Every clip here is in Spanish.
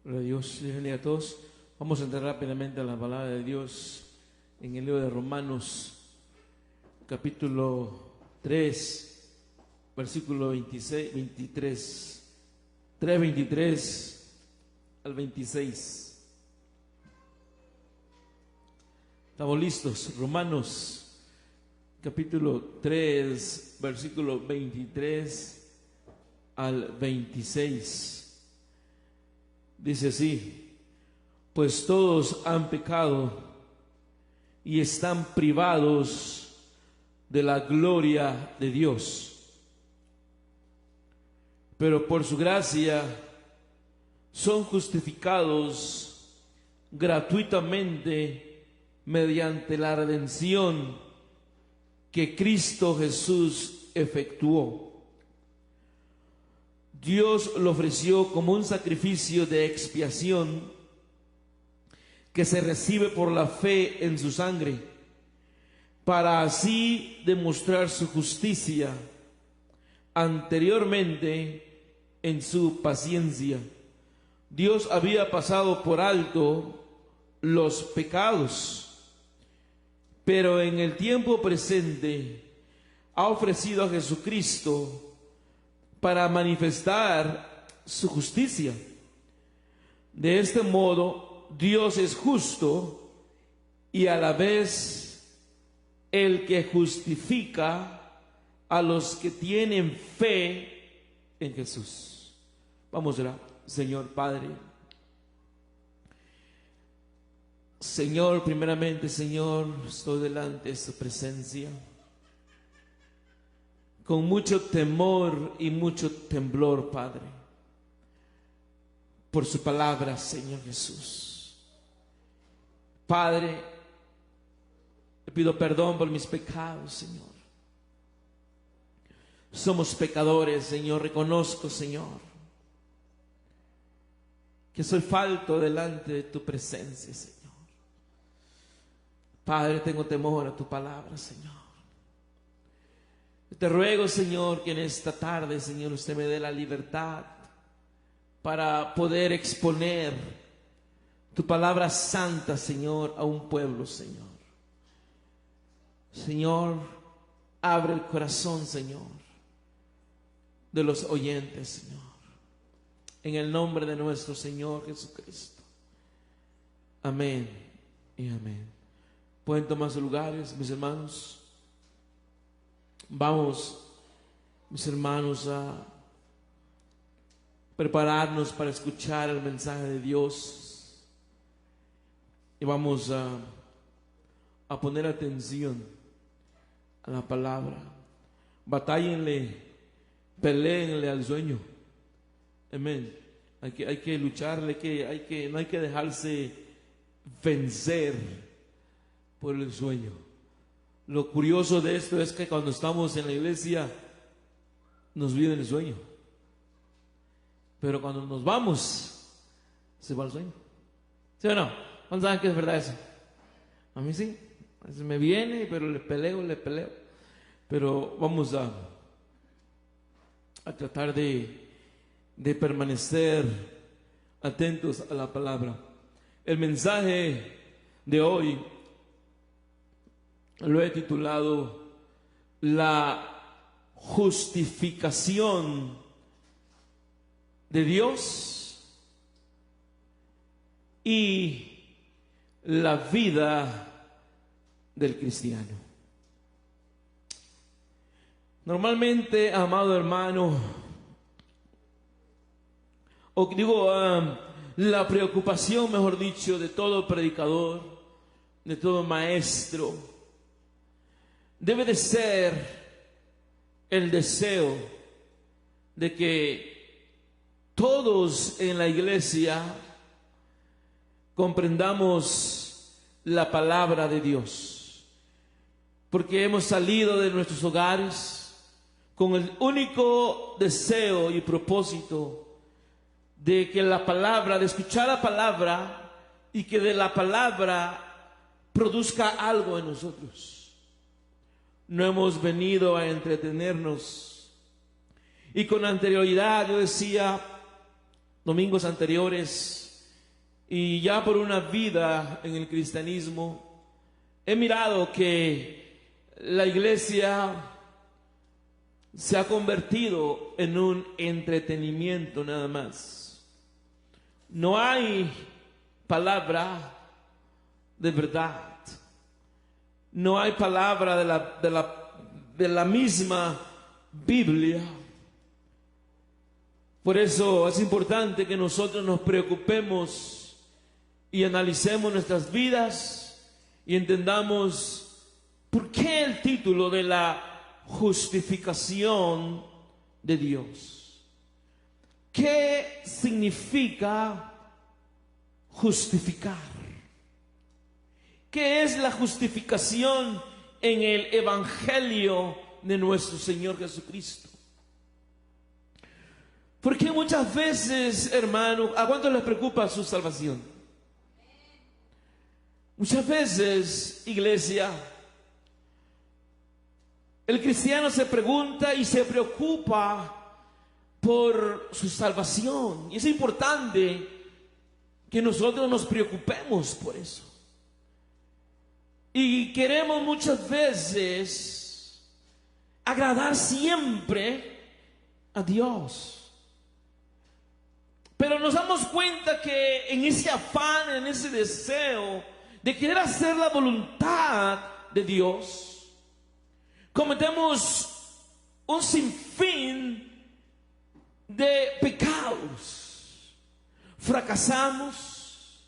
Gloria a Dios, bienvenidos a todos. Vamos a entrar rápidamente a la palabra de Dios en el libro de Romanos, capítulo 3, versículo 26, 23, 3, 23 al 26. ¿Estamos listos? Romanos, capítulo 3, versículo 23 al 26. Dice así: pues todos han pecado y están privados de la gloria de Dios, pero por su gracia son justificados gratuitamente mediante la redención que Cristo Jesús efectuó. Dios lo ofreció como un sacrificio de expiación que se recibe por la fe en su sangre, para así demostrar su justicia anteriormente en su paciencia. Dios había pasado por alto los pecados, pero en el tiempo presente ha ofrecido a Jesucristo para manifestar su justicia. De este modo, Dios es justo y a la vez el que justifica a los que tienen fe en Jesús. Vamos a orar. Señor Padre, Señor, primeramente, Señor, estoy delante de su presencia con mucho temor y mucho temblor, Padre, por su palabra, Señor Jesús. Padre, te pido perdón por mis pecados, Señor. Somos pecadores, Señor. Reconozco, Señor, que soy falto delante de tu presencia, Señor. Padre, tengo temor a tu palabra, Señor. Te ruego, Señor, que en esta tarde, Señor, usted me dé la libertad para poder exponer tu palabra santa, Señor, a un pueblo, Señor. Señor, abre el corazón, Señor, de los oyentes, Señor. En el nombre de nuestro Señor Jesucristo. Amén y amén. Pueden tomar sus lugares, mis hermanos. Vamos, mis hermanos, a prepararnos para escuchar el mensaje de Dios. Y vamos a poner atención a la palabra. Batállenle, peleenle al sueño. Amén. Hay que lucharle, no hay que dejarse vencer por el sueño. Lo curioso de esto es que cuando estamos en la iglesia nos viene el sueño, pero cuando nos vamos se va el sueño. ¿Sí o no? ¿Cuántos saben que es verdad eso? A mí sí, a veces me viene, pero le peleo. Pero vamos a tratar de permanecer atentos a la palabra. El mensaje de hoy lo he titulado La justificación de Dios y la vida del cristiano. Normalmente, amado hermano, la preocupación, mejor dicho, de todo predicador, de todo maestro, debe de ser el deseo de que todos en la iglesia comprendamos la palabra de Dios, porque hemos salido de nuestros hogares con el único deseo y propósito de que la palabra, de escuchar la palabra y que de la palabra produzca algo en nosotros. No hemos venido a entretenernos. Y con anterioridad yo decía, domingos anteriores, y ya por una vida en el cristianismo, he mirado que la iglesia se ha convertido en un entretenimiento nada más. No hay palabra de verdad. No hay palabra de la misma Biblia. Por eso es importante que nosotros nos preocupemos y analicemos nuestras vidas y entendamos por qué el título de la justificación de Dios. ¿Qué significa justificar? ¿Qué es la justificación en el Evangelio de nuestro Señor Jesucristo? Porque muchas veces, hermano, ¿a cuántos les preocupa su salvación? Muchas veces, iglesia, el cristiano se pregunta y se preocupa por su salvación. Y es importante que nosotros nos preocupemos por eso. Y queremos muchas veces agradar siempre a Dios. Pero nos damos cuenta que en ese afán, en ese deseo de querer hacer la voluntad de Dios, cometemos un sinfín de pecados. Fracasamos,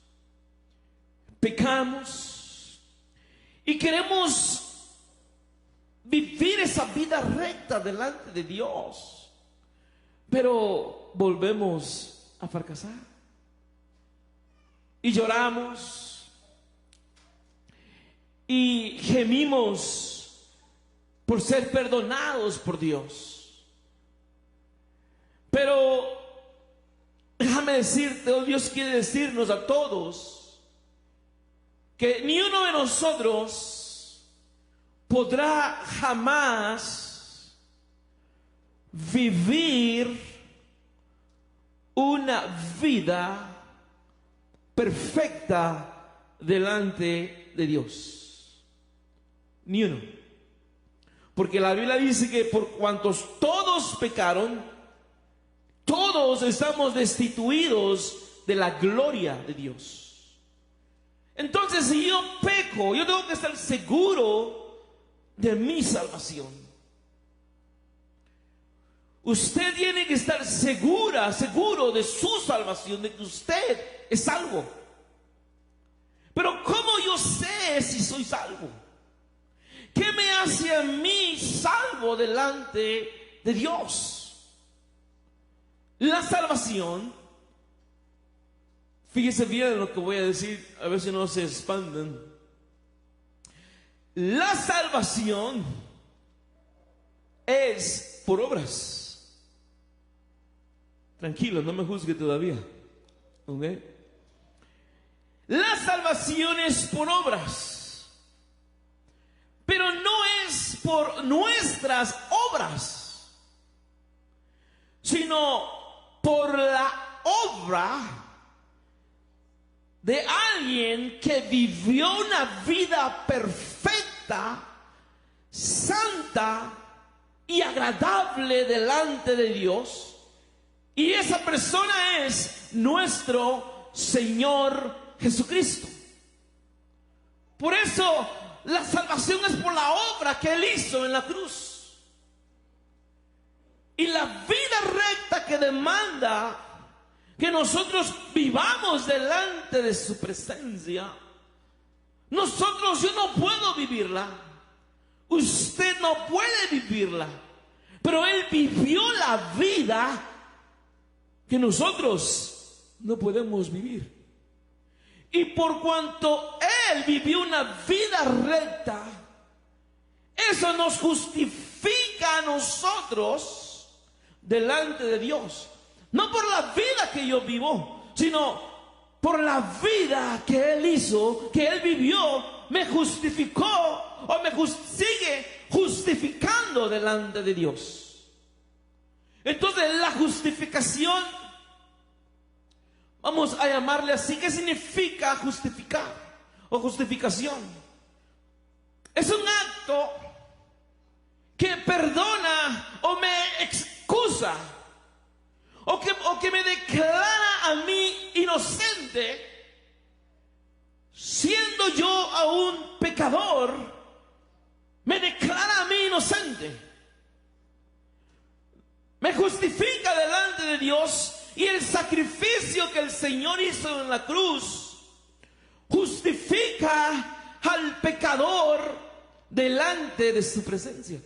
pecamos y queremos vivir esa vida recta delante de Dios, pero volvemos a fracasar y lloramos y gemimos por ser perdonados por Dios. Pero déjame decirte, Dios quiere decirnos a todos que ni uno de nosotros podrá jamás vivir una vida perfecta delante de Dios. Ni uno. Porque la Biblia dice que por cuantos todos pecaron, todos estamos destituidos de la gloria de Dios. Entonces, si yo peco, yo tengo que estar seguro de mi salvación. Usted tiene que estar seguro de su salvación, de que usted es salvo. Pero ¿cómo yo sé si soy salvo? ¿Qué me hace a mí salvo delante de Dios? La salvación, fíjese bien en lo que voy a decir, a ver si no se expanden. La salvación es por obras. Tranquilo, no me juzgue todavía. ¿Okay? La salvación es por obras. Pero no es por nuestras obras, sino por la obra de alguien que vivió una vida perfecta, santa y agradable delante de Dios. Y esa persona es nuestro Señor Jesucristo. Por eso la salvación es por la obra que Él hizo en la cruz. Y la vida recta que demanda que nosotros vivamos delante de su presencia, yo no puedo vivirla. Usted no puede vivirla. Pero Él vivió la vida que nosotros no podemos vivir. Y por cuanto Él vivió una vida recta, eso nos justifica a nosotros delante de Dios. No por la vida que yo vivo, sino por la vida que Él hizo, que Él vivió, me justificó o sigue justificando delante de Dios. Entonces la justificación, Vamos a llamarle así. ¿Qué significa justificar o justificación? Es un acto que perdona o me excusa o que me declara a mí inocente, siendo yo aún pecador. Me declara a mí inocente, me justifica delante de Dios. Y el sacrificio que el Señor hizo en la cruz justifica al pecador delante de su presencia.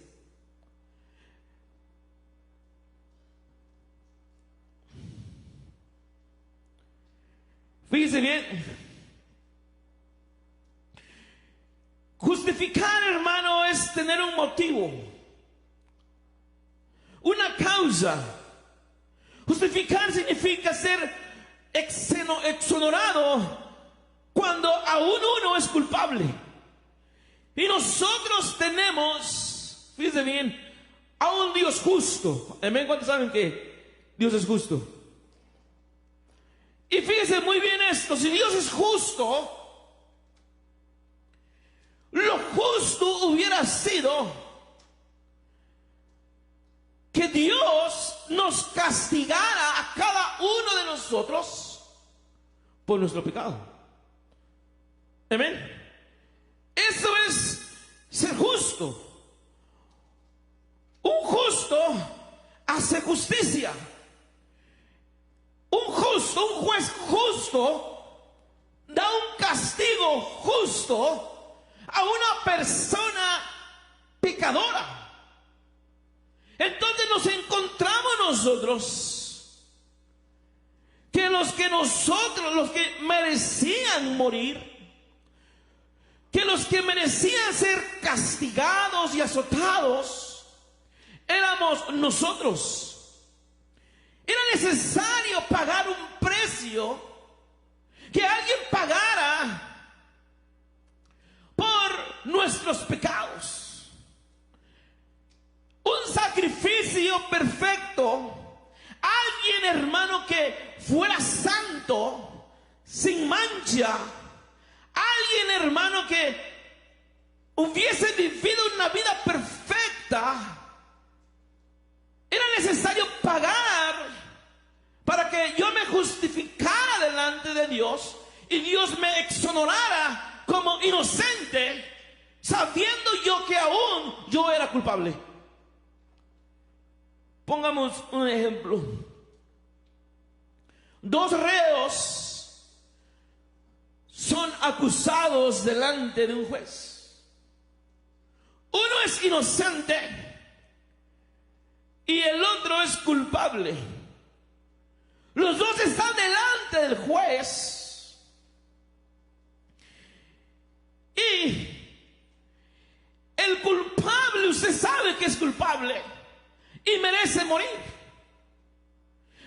Fíjese bien, justificar, hermano, es tener un motivo, una causa. Justificar significa ser exonerado cuando aún uno es culpable. Y nosotros tenemos, fíjense bien, a un Dios justo. Amén. ¿Cuántos saben que Dios es justo? Y fíjense muy bien esto: si Dios es justo, lo justo hubiera sido que Dios nos castigara a cada uno de nosotros por nuestro pecado. Amén. Eso es ser justo. Un justo hace justicia. Un juez justo da un castigo justo a una persona pecadora. Entonces nos encontramos nosotros que los que merecían morir, que los que merecían ser castigados y azotados, éramos nosotros. Era necesario pagar un precio, que alguien pagara por nuestros pecados. Un sacrificio perfecto. Alguien, hermano, que fuera santo, sin mancha. Alguien, hermano, que hubiese vivido una vida perfecta. Era necesario pagar para que yo me justificara delante de Dios y Dios me exonerara como inocente, sabiendo yo que aún yo era culpable. Pongamos un ejemplo. Dos reos son acusados delante de un juez. Uno es inocente y el otro es culpable. Los dos están delante del juez y el culpable, usted sabe que es culpable y merece morir.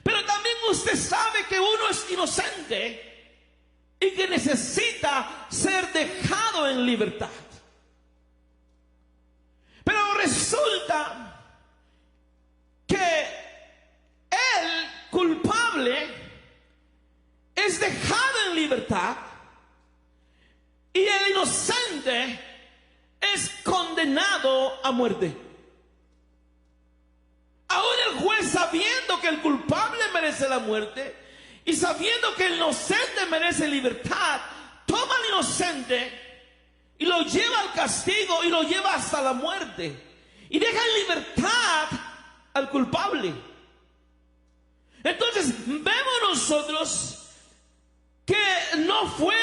Pero también usted sabe que uno es inocente y que necesita ser dejado en libertad. Pero resulta que el culpable es dejado en libertad y el inocente es condenado a muerte. Aún el juez, sabiendo que el culpable merece la muerte y sabiendo que el inocente merece libertad, toma al inocente y lo lleva al castigo y lo lleva hasta la muerte y deja en libertad al culpable. Entonces vemos nosotros que no fue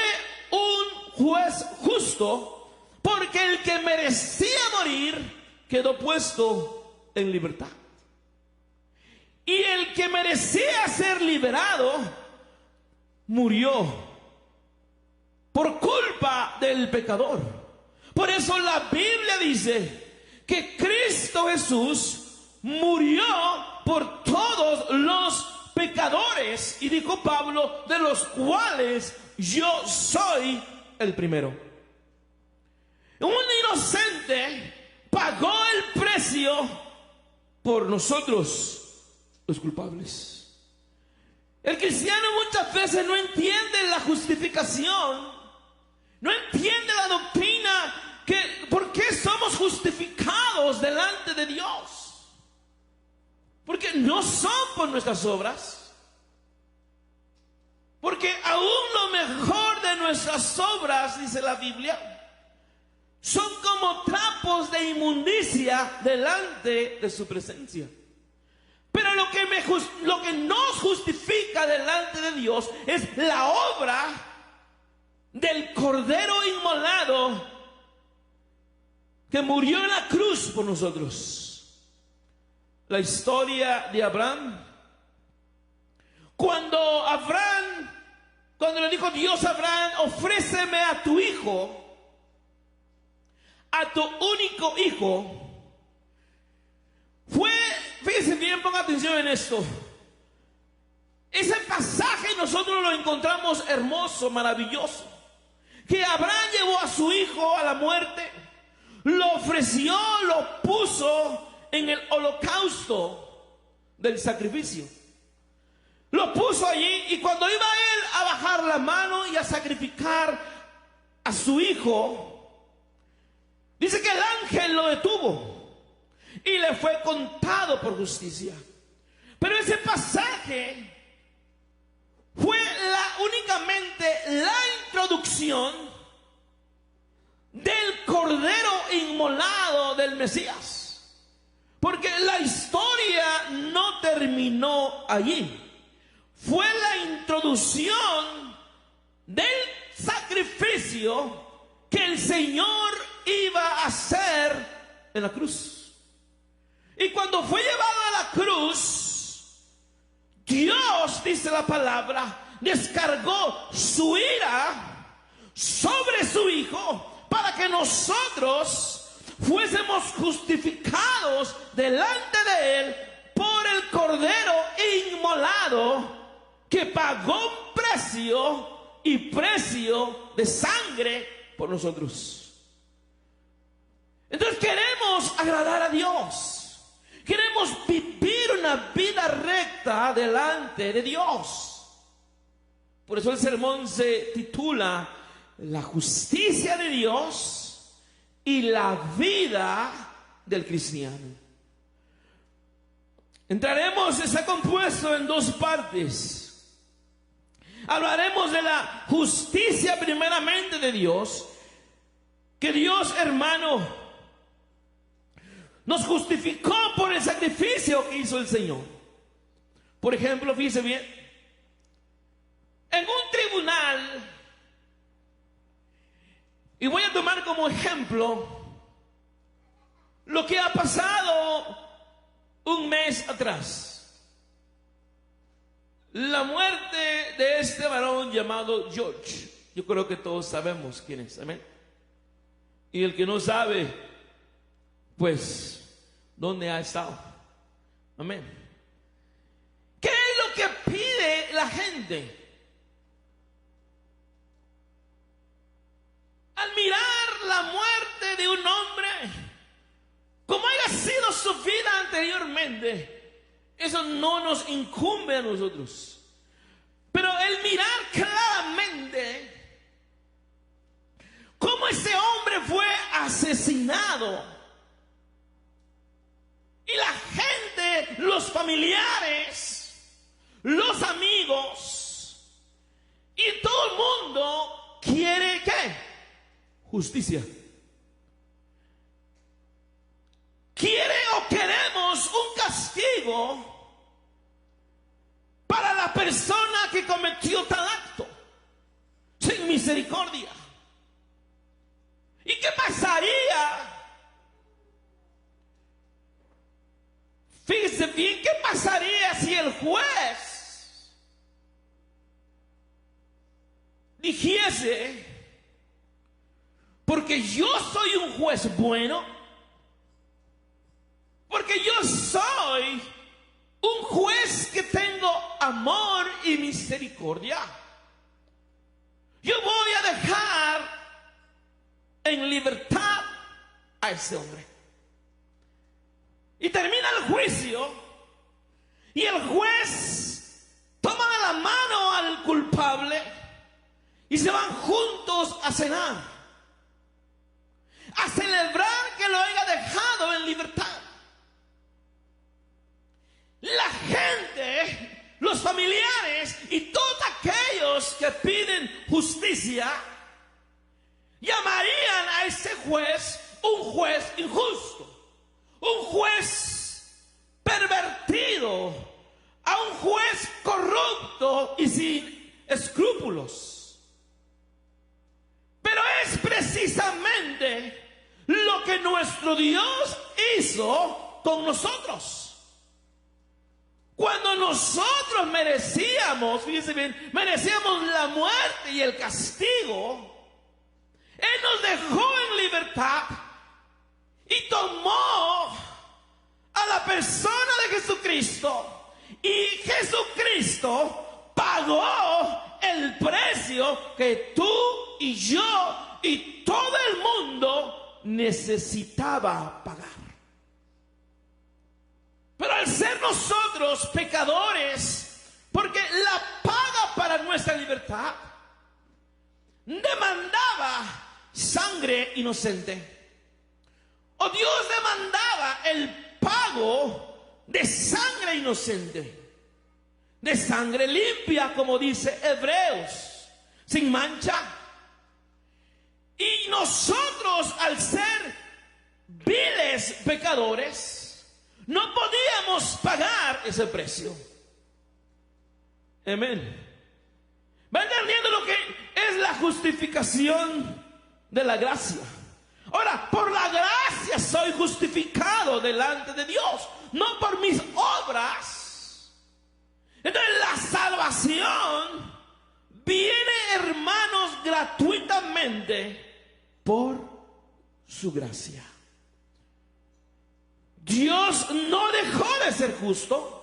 un juez justo, porque el que merecía morir quedó puesto en libertad. Y el que merecía ser liberado murió por culpa del pecador. Por eso la Biblia dice que Cristo Jesús murió por todos los pecadores. Y dijo Pablo, de los cuales yo soy el primero. Un inocente pagó el precio por nosotros, los culpables. El cristiano muchas veces no entiende la justificación, no entiende la doctrina que por qué somos justificados delante de Dios. Porque no son por nuestras obras. Porque aún lo mejor de nuestras obras, dice la Biblia, son como trapos de inmundicia delante de su presencia. Pero lo que nos justifica delante de Dios es la obra del Cordero inmolado que murió en la cruz por nosotros. La historia de Abraham. Cuando le dijo Dios a Abraham, ofréceme a tu hijo, a tu único hijo, fíjense bien, pongan atención en esto. Ese pasaje nosotros lo encontramos hermoso, maravilloso. Que Abraham llevó a su hijo a la muerte, lo ofreció, lo puso en el holocausto del sacrificio. Lo puso allí, y cuando iba él a bajar la mano y a sacrificar a su hijo, dice que el ángel lo detuvo y le fue contado por justicia. Pero ese pasaje fue únicamente la introducción del Cordero inmolado del Mesías. Porque la historia no terminó allí. Fue la introducción del sacrificio que el Señor iba a hacer en la cruz. Y cuando fue llevado a la cruz, Dios, dice la palabra, descargó su ira sobre su Hijo para que nosotros fuésemos justificados delante de Él por el Cordero inmolado que pagó un precio y precio de sangre por nosotros. Entonces queremos agradar a Dios. Queremos vivir una vida recta delante de Dios. Por eso el sermón se titula La justicia de Dios y la vida del cristiano. Entraremos, está compuesto en dos partes. Hablaremos de la justicia primeramente de Dios, que Dios, hermano, nos justificó por el sacrificio que hizo el Señor. Por ejemplo, fíjese bien, en un tribunal, y voy a tomar como ejemplo lo que ha pasado un mes atrás. La muerte de este varón llamado George. Yo creo que todos sabemos quién es, amén. Y el que no sabe, pues, ¿dónde ha estado? Amén. ¿Qué es lo que pide la gente? Al mirar la muerte de un hombre, como haya sido su vida anteriormente, eso no nos incumbe a nosotros. Pero el mirar claramente cómo ese hombre fue asesinado, y la gente, los familiares, los amigos y todo el mundo quiere ¿qué? Justicia. Quiere o queremos un castigo para la persona que cometió tal acto, sin misericordia. ¿Y qué pasaría? Fíjese bien, ¿qué pasaría si el juez dijese, porque yo soy un juez bueno, porque yo soy un juez que tengo amor y misericordia, yo voy a dejar en libertad a ese hombre? Y termina el juicio, y el juez toma de la y se van juntos a cenar, a celebrar que lo haya dejado en libertad. La gente, los familiares y todos aquellos que piden justicia llamarían a ese juez un juez injusto, un juez pervertido, a un juez corrupto y sin escrúpulos. Pero es precisamente lo que nuestro Dios hizo con nosotros. Cuando nosotros merecíamos, fíjense bien, merecíamos la muerte y el castigo, Él nos dejó en libertad y tomó a la persona de Jesucristo, y Jesucristo pagó el precio que tú y yo y todo el mundo necesitaba pagar. Pero al ser nosotros pecadores, porque la paga para nuestra libertad demandaba sangre inocente, o Dios demandaba el pago de sangre inocente, de sangre limpia, como dice Hebreos, sin mancha. Y nosotros, al ser viles pecadores, no podíamos pagar ese precio. Amén. ¿Va entendiendo lo que es la justificación de la gracia? Ahora, por la gracia soy justificado delante de Dios, no por mis obras. Entonces la salvación viene, hermanos, gratuitamente por su gracia. Dios no dejó de ser justo.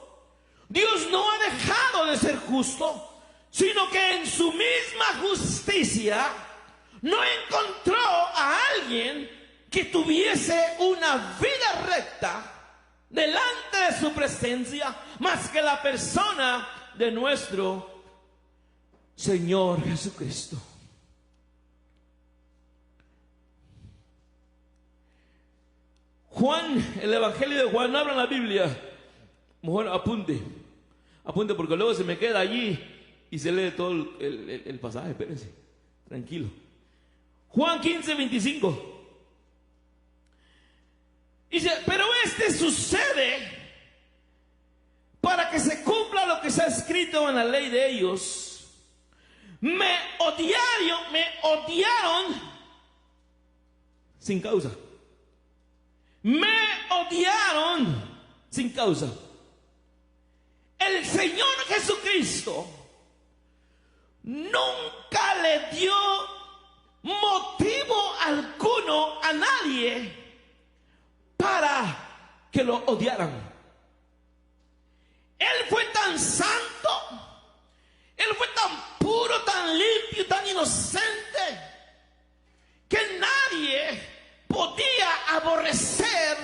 Dios no ha dejado de ser justo, sino que en su misma justicia no encontró a alguien que tuviese una vida recta delante de su presencia, más que la persona de nuestro Señor Jesucristo. Juan, el Evangelio de Juan, habla en la Biblia. Mejor apunte porque luego se me queda allí y se lee todo el pasaje. Espérense, tranquilo. Juan 15:25 dice: pero sucede para que se cumpla lo que está escrito en la ley de ellos. Me odiaron sin causa. Me odiaron sin causa. El Señor Jesucristo nunca le dio motivo alguno a nadie para que lo odiaran. Él fue tan santo, Él fue tan puro, tan limpio, tan inocente, que nadie podía aborrecer,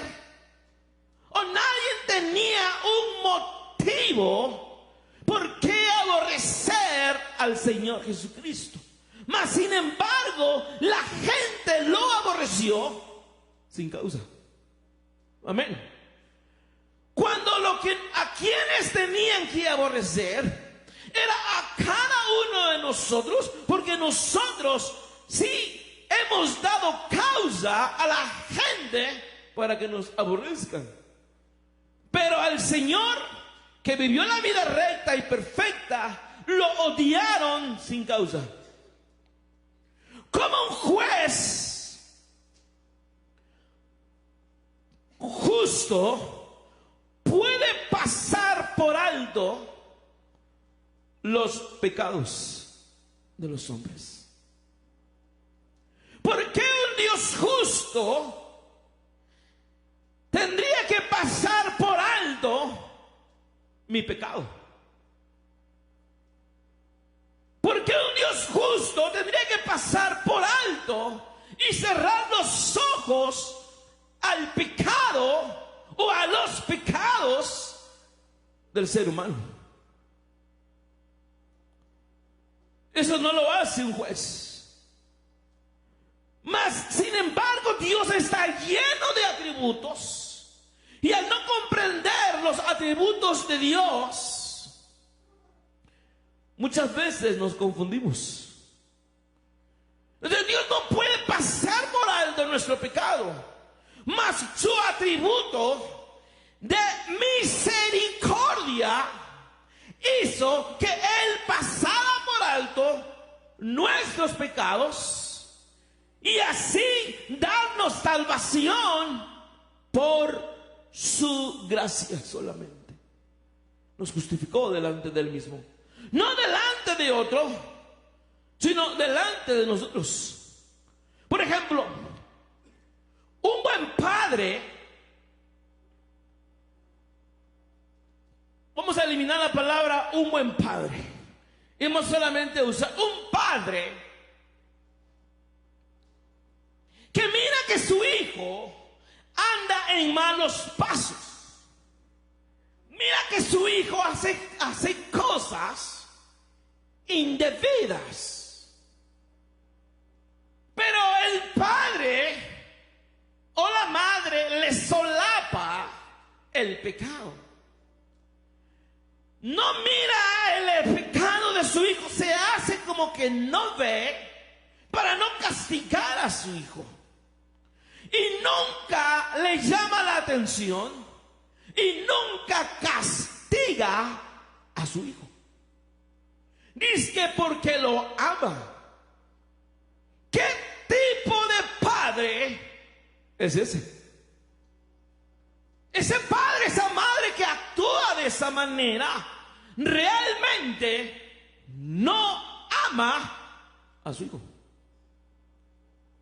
o nadie tenía un motivo por qué aborrecer al Señor Jesucristo. Mas sin embargo, la gente lo aborreció sin causa. Amén. Cuando a quienes tenían que aborrecer era a cada uno de nosotros, porque nosotros sí hemos dado causa a la gente para que nos aborrezcan. Pero al Señor, que vivió la vida recta y perfecta, lo odiaron sin causa. Como un juez justo puede pasar por alto los pecados de los hombres. ¿Por qué un Dios justo tendría que pasar por alto mi pecado? ¿Por qué un Dios justo tendría que pasar por alto y cerrar los ojos al pecado o a los pecados del ser humano? Eso no lo hace un juez. Mas, sin embargo, Dios está lleno de atributos. Y al no comprender los atributos de Dios, muchas veces nos confundimos. Entonces Dios no puede pasar por alto nuestro pecado. Mas su atributo de misericordia hizo que Él pasara por alto nuestros pecados y así darnos salvación por su gracia solamente. Nos justificó delante de Él mismo, no delante de otro, sino delante de nosotros. Por ejemplo, un buen padre, vamos a eliminar la palabra un buen padre y vamos solamente a usar un padre que mira que su hijo anda en malos pasos, mira que su hijo hace cosas indebidas, pero el padre o la madre le solapa el pecado. No mira el pecado de su hijo, se hace como que no ve para no castigar a su hijo. Y nunca le llama la atención y nunca castiga a su hijo. Dice que porque lo ama. ¿Qué tipo de padre es ese? Ese padre, esa madre que actúa de esa manera, realmente no ama a su hijo.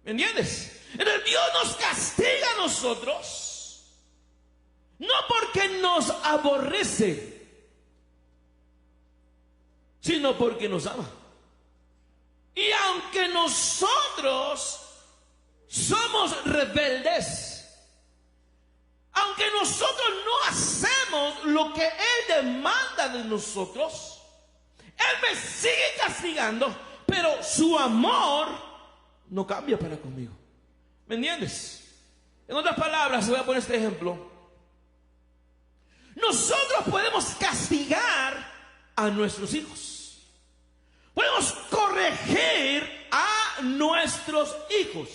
¿Me entiendes? Entonces Dios nos castiga a nosotros, no porque nos aborrece, sino porque nos ama. Y aunque nosotros somos rebeldes, aunque nosotros no hacemos lo que Él demanda de nosotros, Él me sigue castigando, pero su amor no cambia para conmigo. ¿Me entiendes? En otras palabras, voy a poner este ejemplo. Nosotros podemos castigar a nuestros hijos. Podemos corregir a nuestros hijos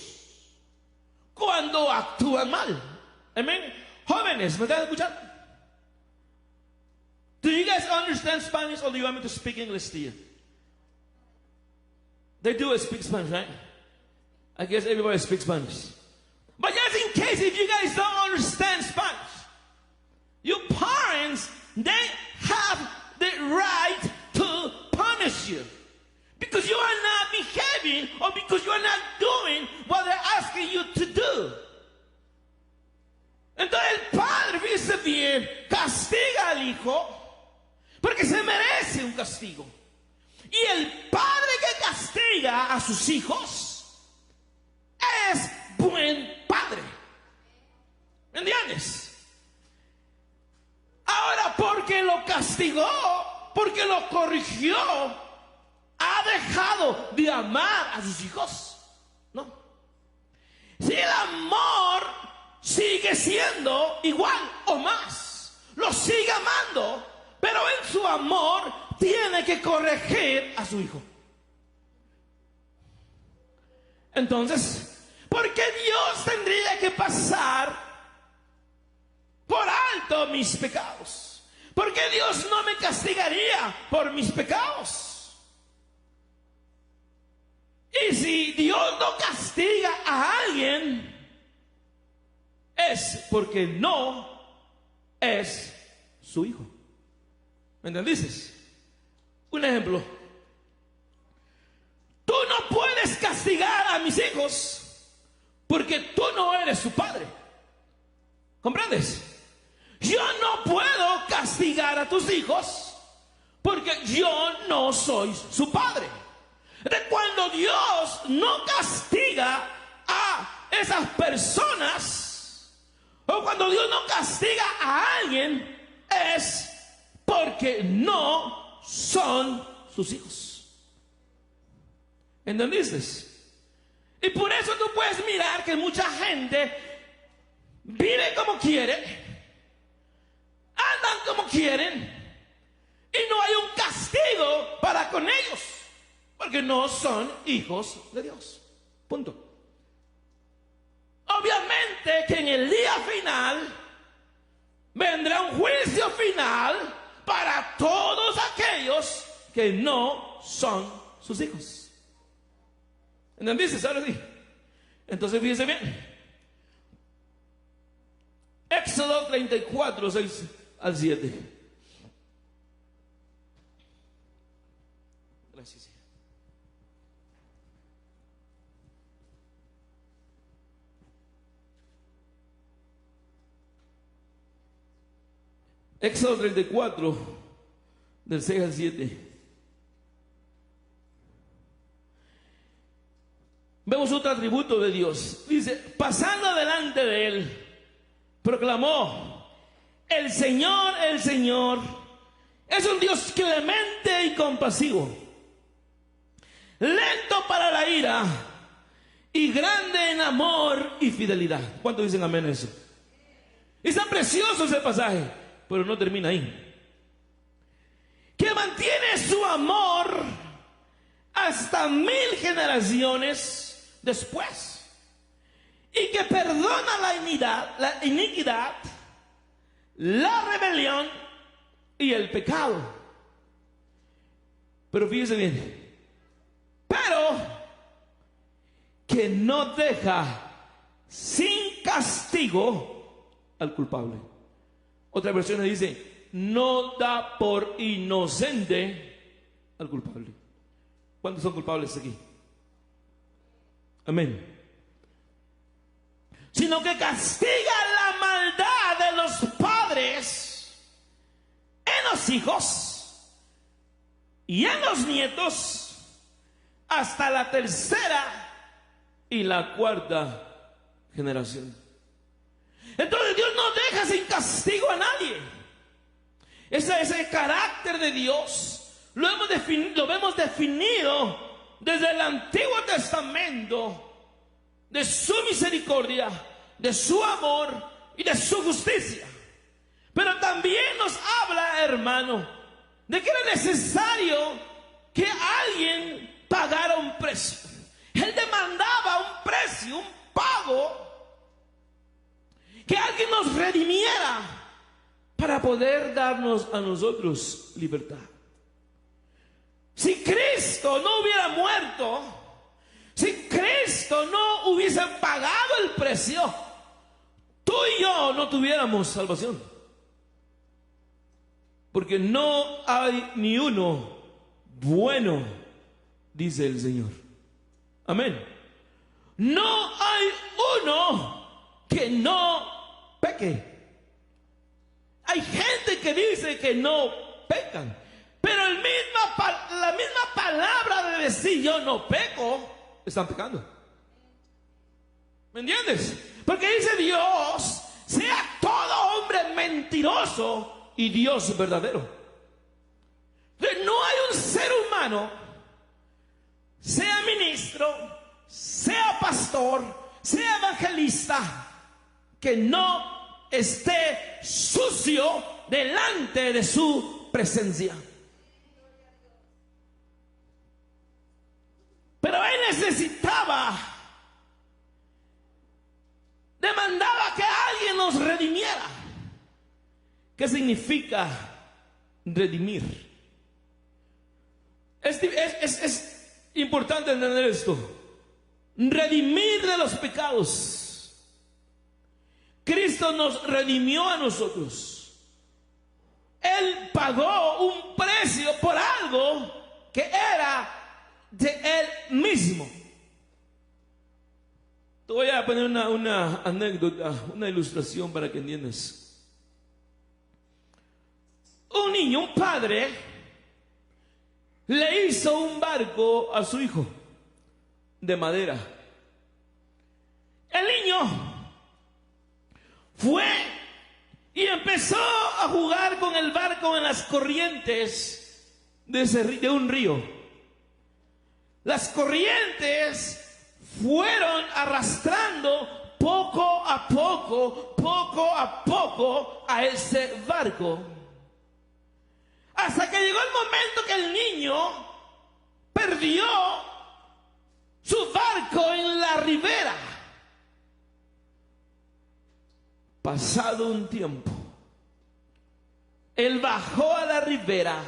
cuando actúan mal. Amén. Jóvenes, ¿me están escuchando? Do you guys understand Spanish or do you want me to speak English to you? They do speak Spanish, right? I guess everybody speaks Spanish. But just in case if you guys don't understand Spanish, your parents, they have the right to punish you because you are not behaving or because you are not doing what they're asking you to do. Entonces el padre, fíjese bien, castiga al hijo porque se merece un castigo. Y el padre que castiga a sus hijos es buen padre. ¿Me entiendes? Ahora, porque lo castigó, porque lo corrigió, ¿ha dejado de amar a sus hijos? No. Si el amor sigue siendo igual o más, lo sigue amando, pero en su amor tiene que corregir a su hijo. Entonces, ¿por qué Dios tendría que pasar por alto mis pecados? ¿Por qué Dios no me castigaría por mis pecados? Y si Dios no castiga a alguien, es porque no es su hijo. ¿Me entendiste? Un ejemplo. Tú no puedes castigar a mis hijos porque tú no eres su padre. ¿Comprendes? Yo no puedo castigar a tus hijos porque yo no soy su padre. Cuando Dios no castiga a esas personas, o cuando Dios no castiga a alguien, es porque no son sus hijos. ¿Entendiste? Y por eso tú puedes mirar que mucha gente vive como quiere, andan como quieren, y no hay un castigo para con ellos, porque no son hijos de Dios. Punto. Obviamente que en el día final vendrá un juicio final para todos aquellos que no son sus hijos. ¿Entendiste? Ahora sí. Entonces fíjense bien. Éxodo 34, 6 al 7. Gracias. Éxodo 34, del 6 al 7. Vemos otro atributo de Dios. Dice, pasando delante de él, proclamó, el Señor, es un Dios clemente y compasivo, lento para la ira y grande en amor y fidelidad. ¿Cuántos dicen amén a eso? Está precioso ese pasaje, pero no termina ahí. Que mantiene su amor hasta 1000 generaciones después, y que perdona la iniquidad, la rebelión y el pecado. Pero fíjense bien, pero que no deja sin castigo al culpable. Otra versión dice, no da por inocente al culpable. ¿Cuántos son culpables aquí? Amén. Sino que castiga la maldad de los padres en los hijos y en los nietos hasta la tercera y la cuarta generación. Entonces Dios no deja sin castigo a nadie. Ese carácter de Dios lo vemos definido desde el Antiguo Testamento, de su misericordia, de su amor y de su justicia. Pero también nos habla, hermano, de que era necesario que alguien pagara un precio. Él demandaba un precio, un pago, que alguien nos redimiera para poder darnos a nosotros libertad. Si Cristo no hubiera muerto, si Cristo no hubiese pagado el precio, tú y yo no tuviéramos salvación. Porque no hay ni uno bueno, dice el Señor. Amén. No hay uno que no peque. Hay gente que dice que no pecan, pero la misma palabra de decir yo no peco, están pecando. ¿Me entiendes? Porque dice Dios, sea todo hombre mentiroso y Dios verdadero. Entonces, no hay un ser humano, sea ministro, sea pastor, sea evangelista, que no esté sucio delante de su presencia. Pero él demandaba que alguien nos redimiera. ¿Qué significa redimir? Es importante entender esto. Redimir de los pecados. Cristo nos redimió a nosotros. Él pagó un precio por algo que era de Él mismo. Te voy a poner una anécdota, una ilustración para que entiendas. Un niño, un padre, le hizo un barco a su hijo de madera. El niño fue y empezó a jugar con el barco en las corrientes de un río. las corrientes fueron arrastrando poco a poco a ese barco. Hasta que llegó el momento que el niño perdió su barco en la ribera. Pasado un tiempo, él bajó a la ribera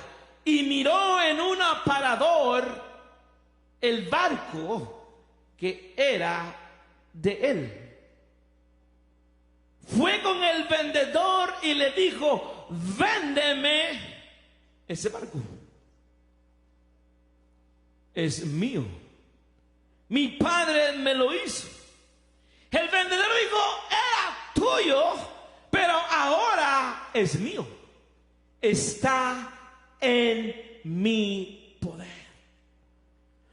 y miró en un aparador el barco que era de él. Fue con el vendedor y le dijo: véndeme ese barco. Es mío. Mi padre me lo hizo. El vendedor dijo: era tuyo, pero ahora es mío. Está en mi poder.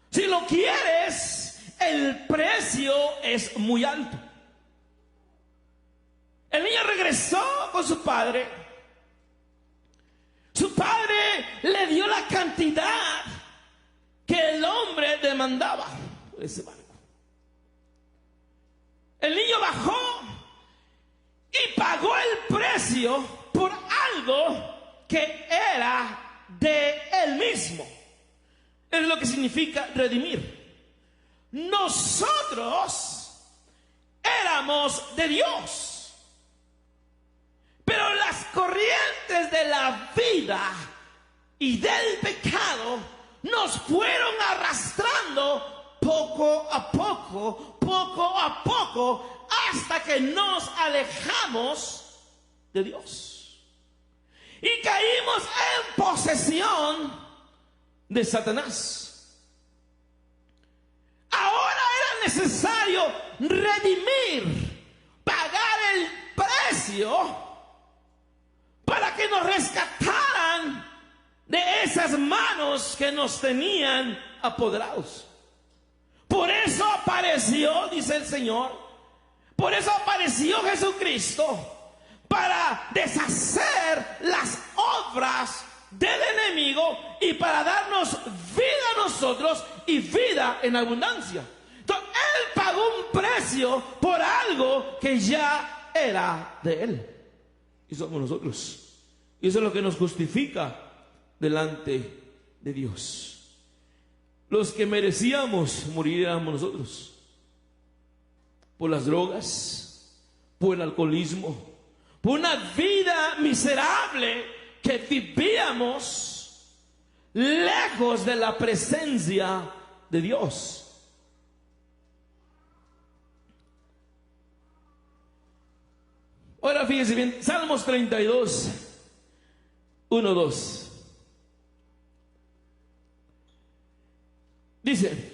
Si lo quieres, el precio es muy alto. El niño regresó con su padre. Su padre le dio la cantidad que el hombre demandaba por ese barco. El niño bajó y pagó el precio por algo que era de él mismo. Es lo que significa redimir. Nosotros éramos de Dios, pero las corrientes de la vida y del pecado nos fueron arrastrando poco a poco, hasta que nos alejamos de Dios y caímos en posesión de Satanás. Ahora era necesario redimir, pagar el precio para que nos rescataran de esas manos que nos tenían apoderados. Por eso apareció, dice el Señor, por eso apareció Jesucristo, para deshacer las obras del enemigo y para darnos vida a nosotros y vida en abundancia. Entonces, Él pagó un precio por algo que ya era de Él. Y somos nosotros. Y eso es lo que nos justifica delante de Dios. Los que merecíamos morir éramos nosotros. Por las drogas, por el alcoholismo, por una vida miserable que vivíamos lejos de la presencia de Dios. Ahora fíjense bien, Salmos 32, 1, 2. Dice: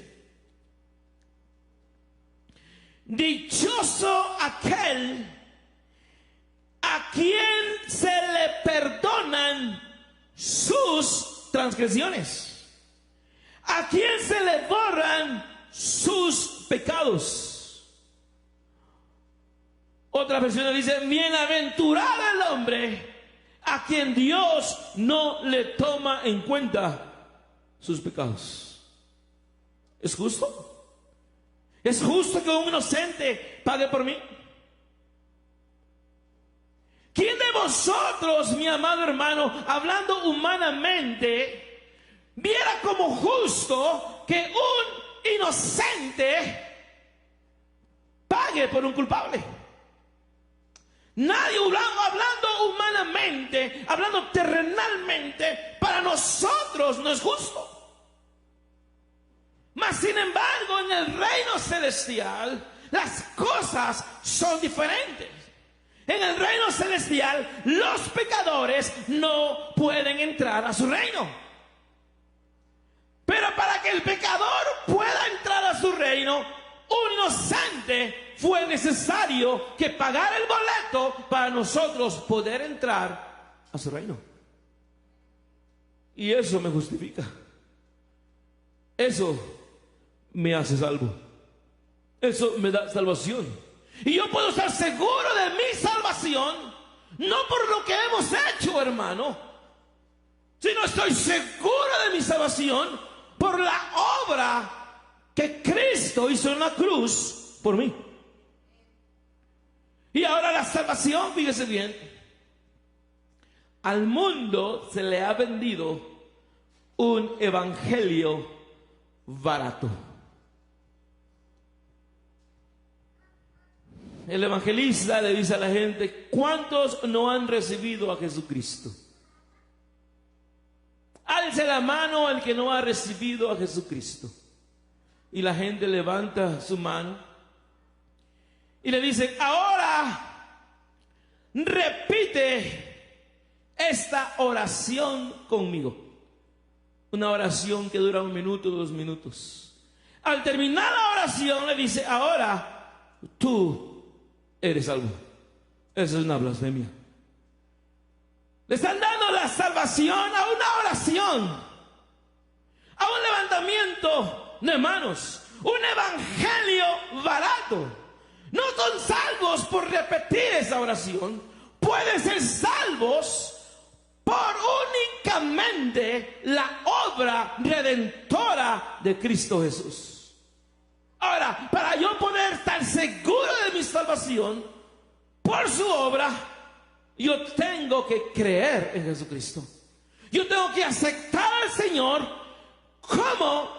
dichoso aquel a quien se le perdonan sus transgresiones, a quien se le borran sus pecados. Otra versión dice: bienaventurado el hombre a quien Dios no le toma en cuenta sus pecados. ¿Es justo? ¿Es justo que un inocente pague por mí? ¿Quién de vosotros, mi amado hermano, hablando humanamente, viera como justo que un inocente pague por un culpable? Nadie, hablando humanamente, hablando terrenalmente, para nosotros no es justo. Mas sin embargo, en el reino celestial las cosas son diferentes. En el reino celestial los pecadores no pueden entrar a su reino. Pero para que el pecador pueda entrar a su reino, un inocente fue necesario que pagara el boleto para nosotros poder entrar a su reino. Y eso me justifica. Eso me hace salvo. Eso me da salvación. Y yo puedo estar seguro de mi salvación, no por lo que hemos hecho, hermano, sino estoy seguro de mi salvación por la obra que Cristo hizo en la cruz por mí. Y ahora la salvación, fíjese bien, al mundo se le ha vendido un evangelio barato. El evangelista le dice a la gente: ¿cuántos no han recibido a Jesucristo? Alce la mano el que no ha recibido a Jesucristo. Y la gente levanta su mano y le dice: ahora repite esta oración conmigo. Una oración que dura 1 minuto, 2 minutos. Al terminar la oración le dice: ahora tú eres salvo. Esa es una blasfemia. Le están dando la salvación a una oración, a un levantamiento de manos, un evangelio barato. No son salvos por repetir esa oración. Pueden ser salvos por únicamente la obra redentora de Cristo Jesús. Ahora, para yo poder estar seguro de mi salvación por su obra, yo tengo que creer en Jesucristo. Yo tengo que aceptar al Señor como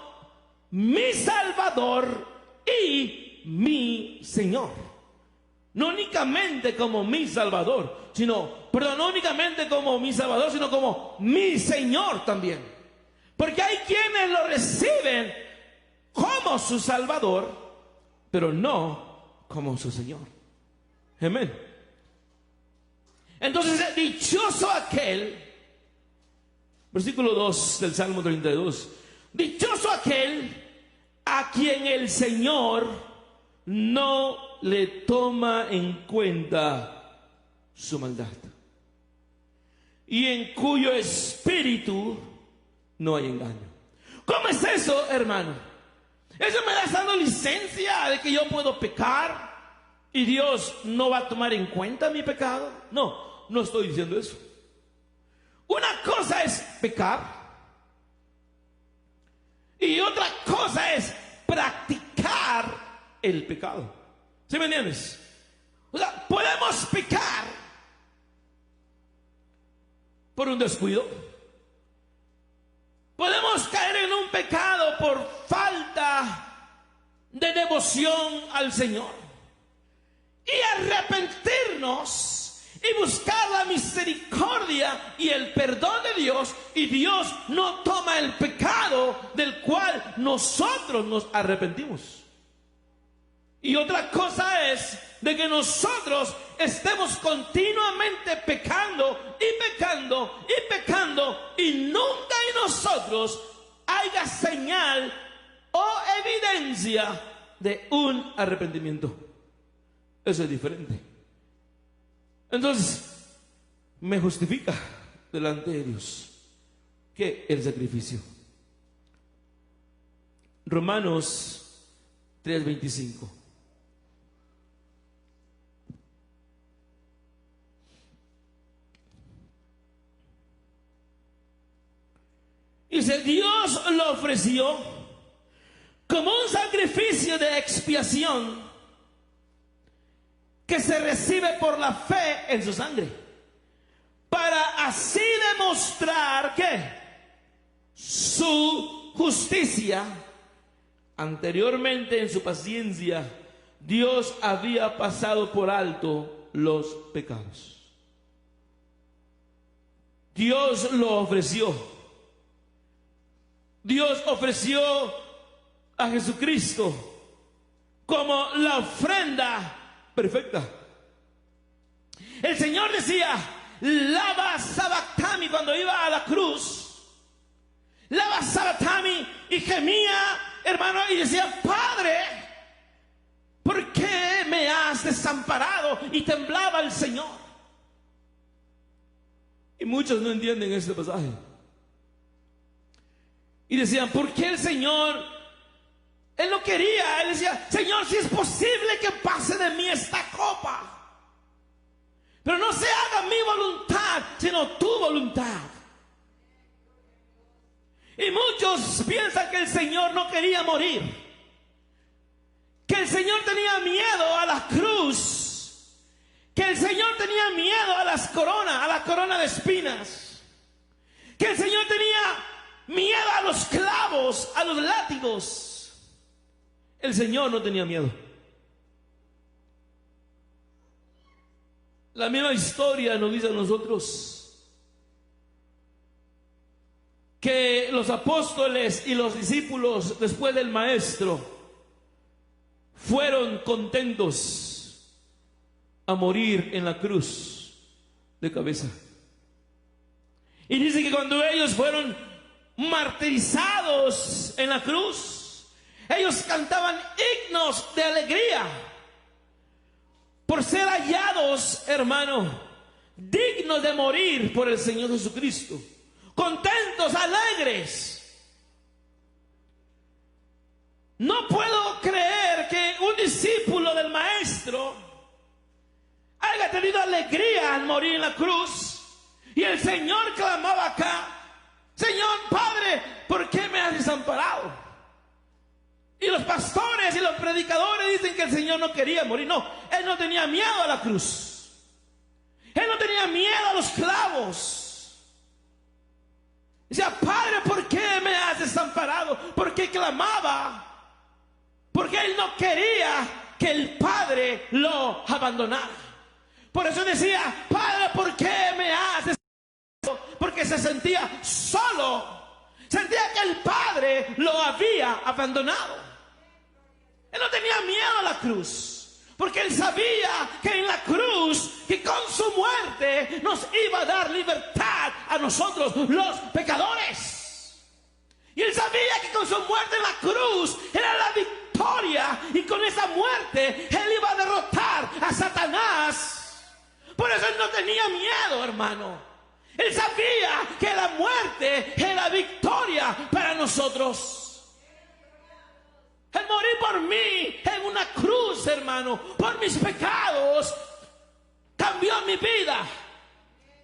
mi Salvador y mi Señor. No únicamente como mi Salvador, no únicamente como mi Salvador, sino como mi Señor también. Porque hay quienes lo reciben como su Salvador, pero no como su Señor. Amén. Entonces, dichoso aquel, versículo 2 del Salmo 32, dichoso aquel a quien el Señor no le toma en cuenta su maldad, y en cuyo espíritu no hay engaño. ¿Cómo es eso, hermano? ¿Eso me da dando licencia de que yo puedo pecar y Dios no va a tomar en cuenta mi pecado? No. No estoy diciendo eso. Una cosa es pecar y otra cosa es practicar el pecado. ¿Sí me entiendes? O sea, podemos pecar por un descuido. Podemos caer en un pecado por falta de devoción al Señor y arrepentirnos y buscar la misericordia y el perdón de Dios, y Dios no toma el pecado del cual nosotros nos arrepentimos. Y otra cosa es de que nosotros estemos continuamente pecando y pecando y pecando, y nunca en nosotros haya señal o evidencia de un arrepentimiento. Eso es diferente. Entonces, me justifica delante de Dios que el sacrificio. Romanos 3:25. Dice: Dios lo ofreció como un sacrificio de expiación que se recibe por la fe en su sangre, para así demostrar que su justicia. Anteriormente, en su paciencia, Dios había pasado por alto los pecados. Dios lo ofreció. Dios ofreció a Jesucristo como la ofrenda perfecta. El Señor decía: lava sabactami, cuando iba a la cruz. Lava sabactami, y gemía, hermano, y decía: Padre, ¿por qué me has desamparado? Y temblaba el Señor. Y muchos no entienden este pasaje y decían: ¿por qué el Señor? Él no quería. Él decía: Señor, si es posible que pase de mí esta copa, pero no se haga mi voluntad, sino tu voluntad. Y muchos piensan que el Señor no quería morir. que el Señor tenía miedo a la cruz, que el Señor tenía miedo a la corona de espinas, que el Señor tenía miedo a los clavos, a los látigos. El Señor no tenía miedo. La misma historia nos dice a nosotros que los apóstoles y los discípulos, después del maestro, fueron contentos a morir en la cruz de cabeza. Y dice que cuando ellos fueron martirizados en la cruz, ellos cantaban himnos de alegría por ser hallados, hermano, dignos de morir por el Señor Jesucristo, contentos, alegres. No puedo creer que un discípulo del maestro haya tenido alegría al morir en la cruz. Y el Señor clamaba acá: Señor Padre, ¿por qué me has desamparado? Y los pastores y los predicadores dicen que el Señor no quería morir. No, Él no tenía miedo a la cruz. Él no tenía miedo a los clavos. Decía: Padre, ¿por qué me has desamparado? Porque clamaba, porque Él no quería que el Padre lo abandonara. Por eso decía: Padre, ¿por qué me has desamparado? Porque se sentía solo. Sentía que el Padre lo había abandonado. Él no tenía miedo a la cruz, porque Él sabía que en la cruz, que con su muerte nos iba a dar libertad a nosotros los pecadores. Y Él sabía que con su muerte en la cruz era la victoria, y con esa muerte Él iba a derrotar a Satanás. Por eso Él no tenía miedo, hermano. Él sabía que la muerte era victoria para nosotros. El morir por mí en una cruz, hermano, por mis pecados, cambió mi vida,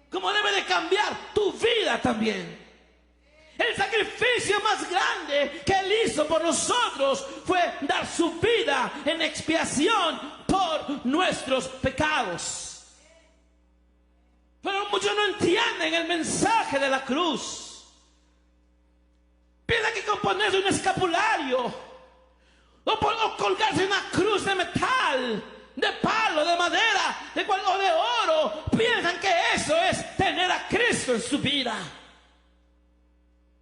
como debe de cambiar tu vida también. El sacrificio más grande que Él hizo por nosotros fue dar su vida en expiación por nuestros pecados. Pero muchos no entienden el mensaje de la cruz. Piensan que con ponerse un escapulario o colgarse una cruz de metal, de palo, de madera, o de oro, piensan que eso es tener a Cristo en su vida.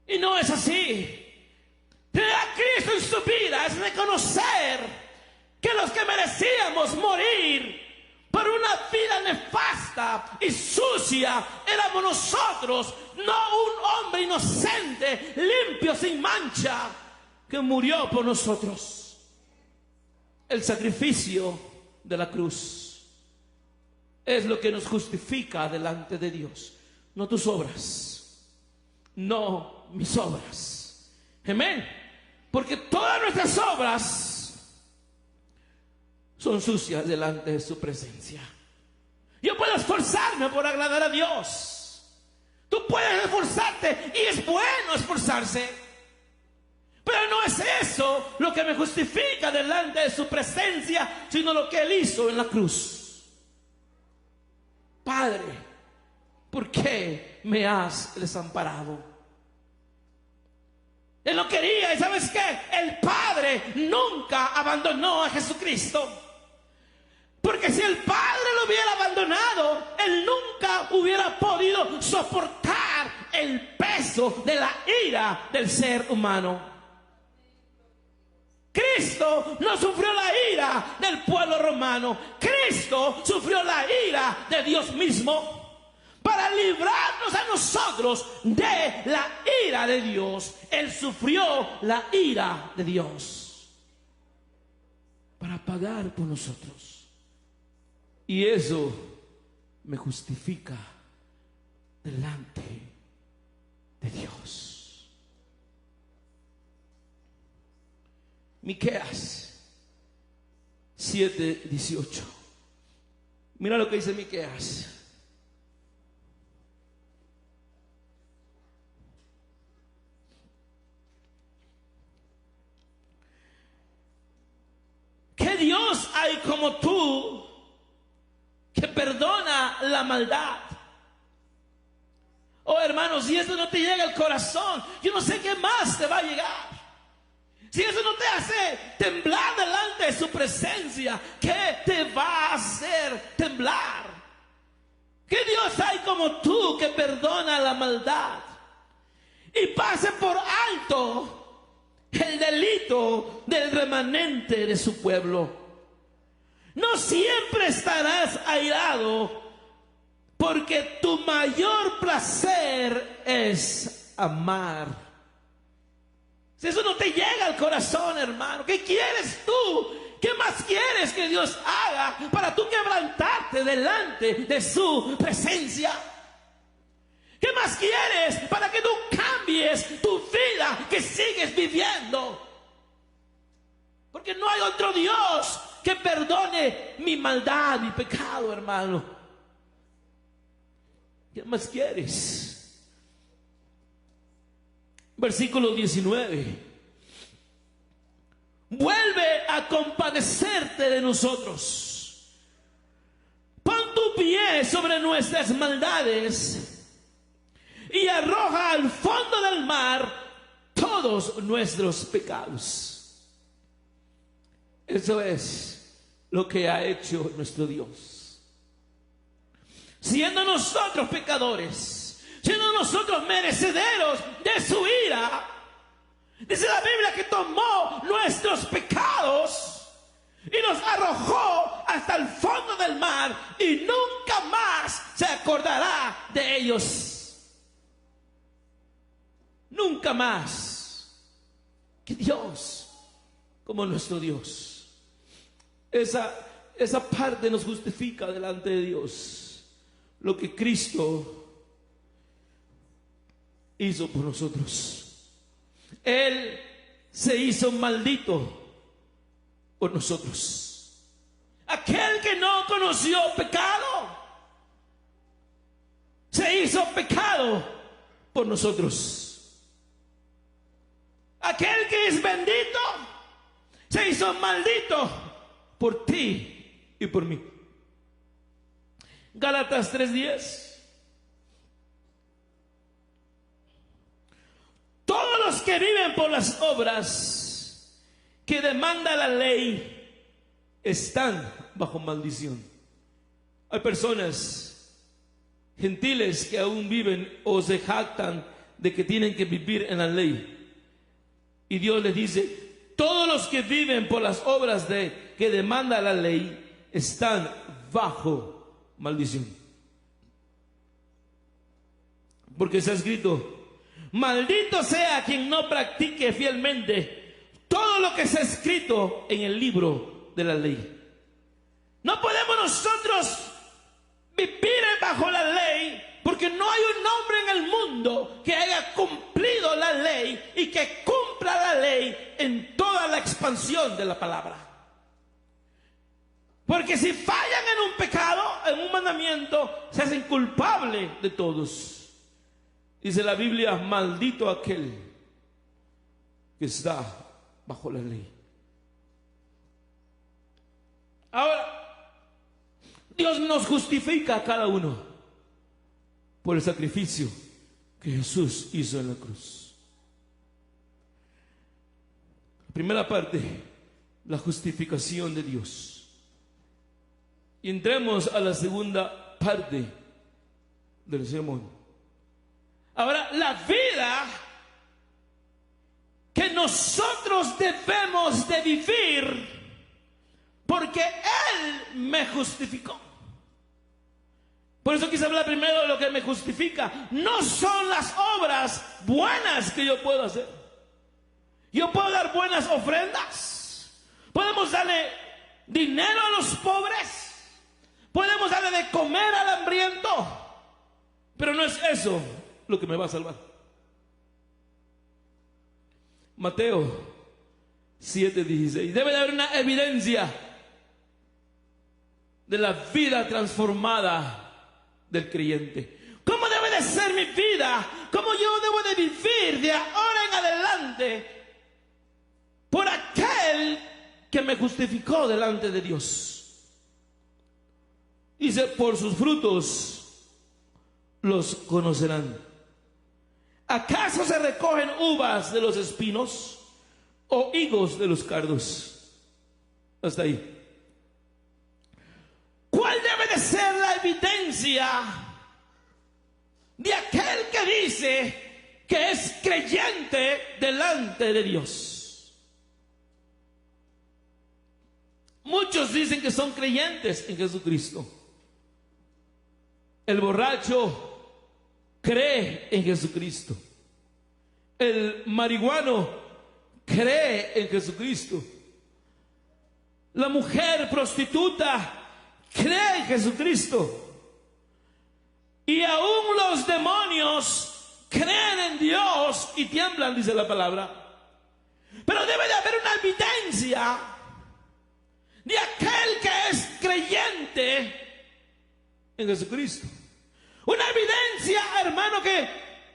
Y no es así. Tener a Cristo en su vida es reconocer que los que merecíamos morir por una vida nefasta y sucia éramos nosotros, no un hombre inocente, limpio, sin mancha, que murió por nosotros. El sacrificio de la cruz es lo que nos justifica delante de Dios, no tus obras, no mis obras. Amén. Porque todas nuestras obras son sucias delante de su presencia. Yo puedo esforzarme por agradar a Dios. Tú puedes esforzarte, y es bueno esforzarse. Pero no es eso lo que me justifica delante de su presencia, sino lo que Él hizo en la cruz. Padre, ¿por qué me has desamparado? Él no quería, y ¿sabes qué? El Padre nunca abandonó a Jesucristo. Porque si el Padre lo hubiera abandonado, Él nunca hubiera podido soportar el peso de la ira del ser humano. Cristo no sufrió la ira del pueblo romano. Cristo sufrió la ira de Dios mismo para librarnos a nosotros de la ira de Dios. Él sufrió la ira de Dios para pagar por nosotros. Y eso me justifica delante de Dios. Miqueas 7:18. Mira lo que dice Miqueas. Que como tú que perdona la maldad. Oh, hermanos, si eso no te llega al corazón, yo no sé qué más te va a llegar. Si eso no te hace temblar delante de su presencia, ¿qué te va a hacer temblar? ¿Qué Dios hay como tú que perdona la maldad y pase por alto el delito del remanente de su pueblo? No siempre estarás airado, porque tu mayor placer es amar. Si eso no te llega al corazón, hermano, ¿qué quieres tú? ¿Qué más quieres que Dios haga para tú quebrantarte delante de su presencia? ¿Qué más quieres para que tú cambies tu vida que sigues viviendo? Porque no hay otro Dios que perdone mi maldad, mi pecado, hermano. ¿Qué más quieres? Versículo 19. Vuelve a compadecerte de nosotros. Pon tu pie sobre nuestras maldades y arroja al fondo del mar todos nuestros pecados. Eso es lo que ha hecho nuestro Dios. Siendo nosotros pecadores, siendo nosotros merecederos de su ira, dice la Biblia que tomó nuestros pecados y nos arrojó hasta el fondo del mar y nunca más se acordará de ellos. Nunca más. Que Dios como nuestro Dios. Esa parte nos justifica delante de Dios. Lo que Cristo hizo por nosotros. Él se hizo maldito por nosotros. Aquel que no conoció pecado se hizo pecado por nosotros. Aquel que es bendito se hizo maldito por ti y por mí. Gálatas 3:10. Todos los que viven por las obras que demanda la ley están bajo maldición. Hay personas gentiles que aún viven o se jactan de que tienen que vivir en la ley. Y Dios les dice: todos los que viven por las obras que demanda la ley están bajo maldición. Porque está escrito: maldito sea quien no practique fielmente todo lo que está escrito en el libro de la ley. No podemos nosotros vivir bajo la ley, porque no hay un hombre en el mundo que haya cumplido la ley y que cumpla la ley en toda la expansión de la palabra. Porque si fallan en un pecado, en un mandamiento, se hacen culpables de todos. Dice la Biblia: maldito aquel que está bajo la ley. Ahora, Dios nos justifica a cada uno por el sacrificio que Jesús hizo en la cruz. La primera parte, la justificación de Dios. Y entremos a la segunda parte del sermón. Ahora, la vida que nosotros debemos de vivir, porque Él me justificó. Por eso quise hablar primero de lo que me justifica. No son las obras buenas que yo puedo hacer. Yo puedo dar buenas ofrendas. Podemos darle dinero a los pobres. Podemos darle de comer al hambriento. Pero no es eso lo que me va a salvar. Mateo 7:16. Debe de haber una evidencia de la vida transformada del creyente. ¿Cómo debe de ser mi vida? ¿Cómo yo debo de vivir de ahora en adelante por aquel que me justificó delante de Dios? Dice, por sus frutos los conocerán. ¿Acaso se recogen uvas de los espinos o higos de los cardos? Hasta ahí. ¿Cuál debe de ser la evidencia de aquel que dice que es creyente delante de Dios? Muchos dicen que son creyentes en Jesucristo. El borracho cree en Jesucristo. El marihuano cree en Jesucristo. La mujer prostituta cree en Jesucristo. Y aún los demonios creen en Dios y tiemblan, dice la palabra. Pero debe de haber una evidencia de aquel que es creyente en Jesucristo. Una evidencia, hermano, que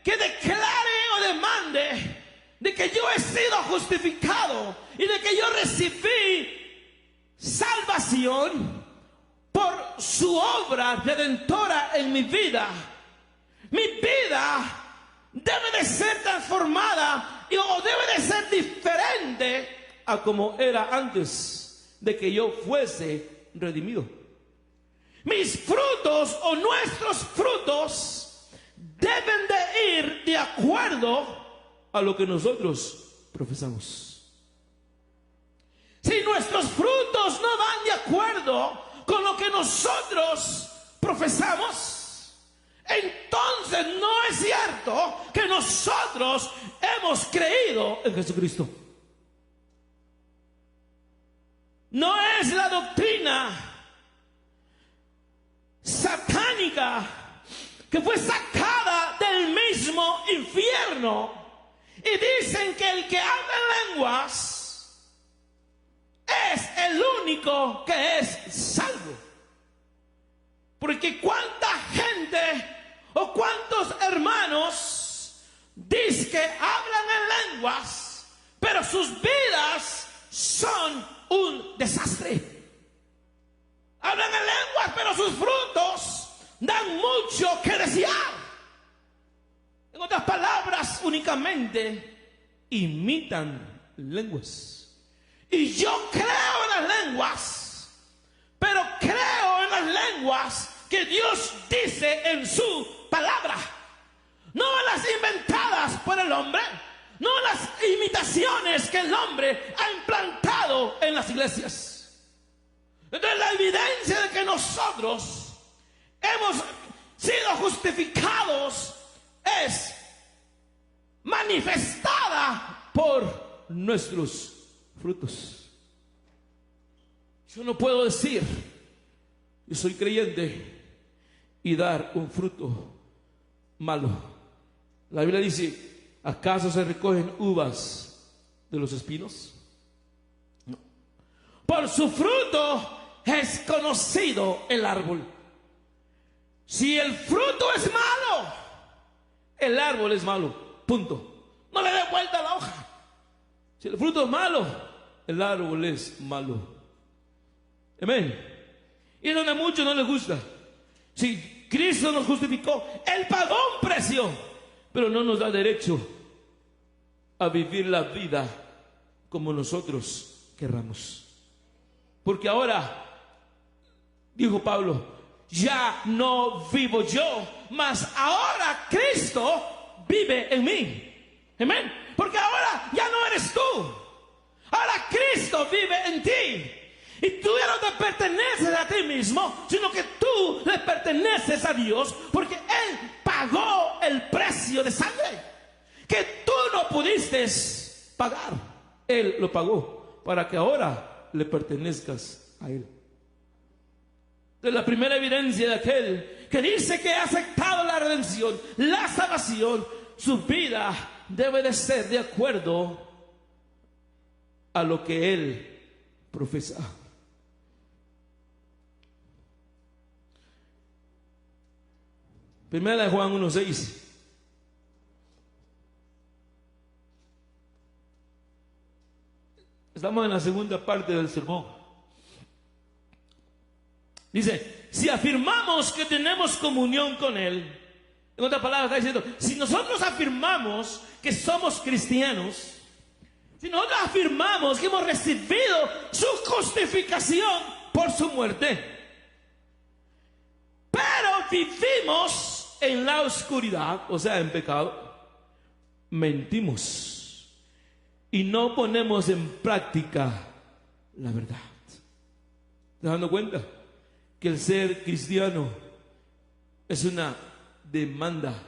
declare o demande de que yo he sido justificado y de que yo recibí salvación por su obra redentora en mi vida. Mi vida debe de ser transformada o debe de ser diferente a como era antes de que yo fuese redimido. Mis frutos o nuestros frutos deben de ir de acuerdo a lo que nosotros profesamos. Si nuestros frutos no van de acuerdo con lo que nosotros profesamos, entonces no es cierto que nosotros hemos creído en Jesucristo. No es la doctrina satánica que fue sacada del mismo infierno y dicen que el que habla en lenguas es el único que es salvo. Porque cuánta gente o cuántos hermanos dicen que hablan en lenguas, pero sus vidas son un desastre. Hablan en lenguas, pero sus frutos dan mucho que desear. En otras palabras, únicamente imitan lenguas. Y yo creo en las lenguas, pero creo en las lenguas que Dios dice en su palabra. No en las inventadas por el hombre, no en las imitaciones que el hombre ha implantado en las iglesias. Entonces la evidencia de que nosotros hemos sido justificados es manifestada por nuestros frutos. Yo no puedo decir yo soy creyente y dar un fruto malo. La Biblia dice, ¿acaso se recogen uvas de los espinos? No. Por su fruto es conocido el árbol. Si el fruto es malo, el árbol es malo, punto. No le dé vuelta a la hoja. Si el fruto es malo, el árbol es malo. Amén. Y es donde a muchos no les gusta. Si Cristo nos justificó, Él pagó un precio, pero no nos da derecho a vivir la vida como nosotros querramos. Porque ahora, dijo Pablo, ya no vivo yo, mas ahora Cristo vive en mí. Amén. Porque ahora ya no eres tú. Ahora Cristo vive en ti. Y tú ya no te perteneces a ti mismo, sino que tú le perteneces a Dios, porque Él pagó el precio de sangre que tú no pudiste pagar. Él lo pagó para que ahora le pertenezcas a Él. Entonces, la primera evidencia de aquel que dice que ha aceptado la redención, la salvación, su vida debe de ser de acuerdo a lo que Él profesa. Primera de Juan 1:6. Estamos en la segunda parte del sermón. Dice, si afirmamos que tenemos comunión con Él, en otras palabras está diciendo, si nosotros afirmamos que somos cristianos, si nosotros afirmamos que hemos recibido su justificación por su muerte, pero vivimos en la oscuridad, o sea, en pecado, mentimos y no ponemos en práctica la verdad. ¿Te das dando cuenta? Que el ser cristiano es una demanda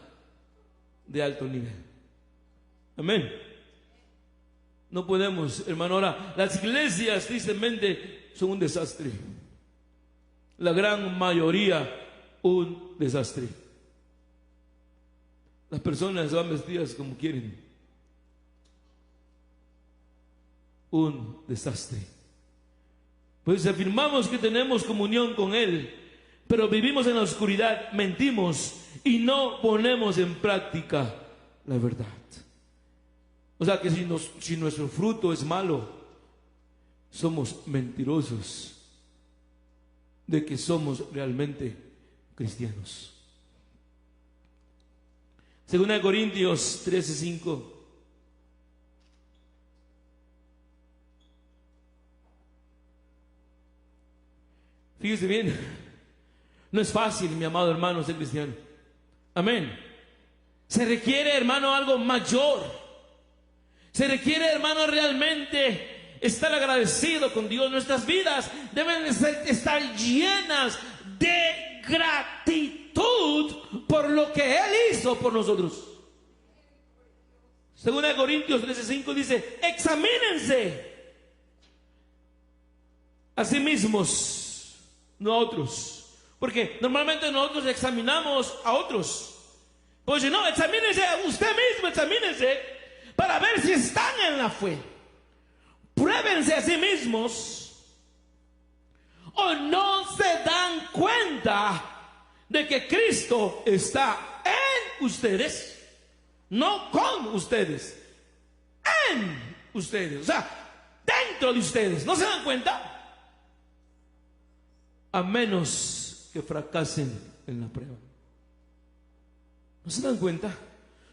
de alto nivel. Amén. No podemos, hermano. Ahora, las iglesias tristemente son un desastre. La gran mayoría, un desastre. Las personas van vestidas como quieren. Un desastre. Pues afirmamos que tenemos comunión con Él, pero vivimos en la oscuridad, mentimos y no ponemos en práctica la verdad. O sea que si nuestro fruto es malo, somos mentirosos de que somos realmente cristianos. 2 Corintios 13:5. Fíjese bien, no es fácil, mi amado hermano, ser cristiano. Amén. Se requiere, hermano, algo mayor. Se requiere, hermano, realmente estar agradecido con Dios. Nuestras vidas deben estar llenas de gratitud por lo que Él hizo por nosotros. 2 Corintios 13:5 dice, examínense a sí mismos, no a otros. Porque normalmente nosotros examinamos a otros. Pues no, examínense a usted mismo, examínense para ver si están en la fe. Pruébense a sí mismos. ¿O no se dan cuenta de que Cristo está en ustedes? No con ustedes, en ustedes. O sea, dentro de ustedes. ¿No se dan cuenta? A menos que fracasen en la prueba. ¿No se dan cuenta?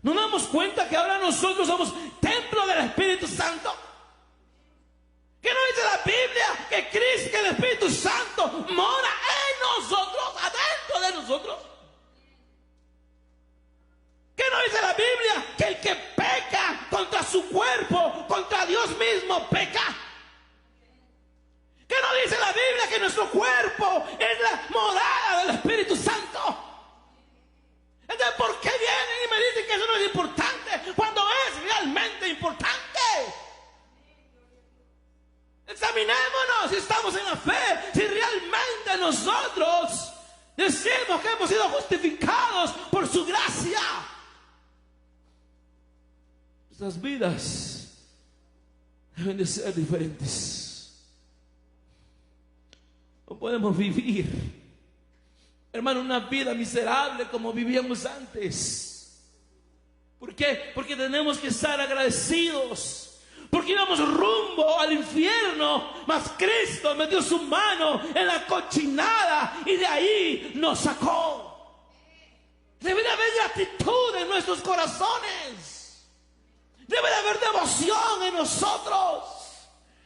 ¿No nos damos cuenta que ahora nosotros somos templo del Espíritu Santo? ¿Qué no dice la Biblia? Que Cristo, que el Espíritu Santo mora en nosotros, adentro de nosotros. ¿Qué no dice la Biblia? Que el que peca contra su cuerpo, contra Dios mismo, peca. ¿Qué no dice la Biblia? Que nuestro cuerpo es la morada del Espíritu Santo. Entonces, ¿por qué vienen y me dicen que eso no es importante cuando es realmente importante? Examinémonos si estamos en la fe, si realmente nosotros decimos que hemos sido justificados por su gracia. Nuestras vidas deben de ser diferentes. No podemos vivir, hermano, una vida miserable como vivíamos antes. ¿Por qué? Porque tenemos que estar agradecidos. Porque íbamos rumbo al infierno, mas Cristo metió su mano en la cochinada y de ahí nos sacó. Debe de haber gratitud en nuestros corazones. Debe de haber devoción en nosotros.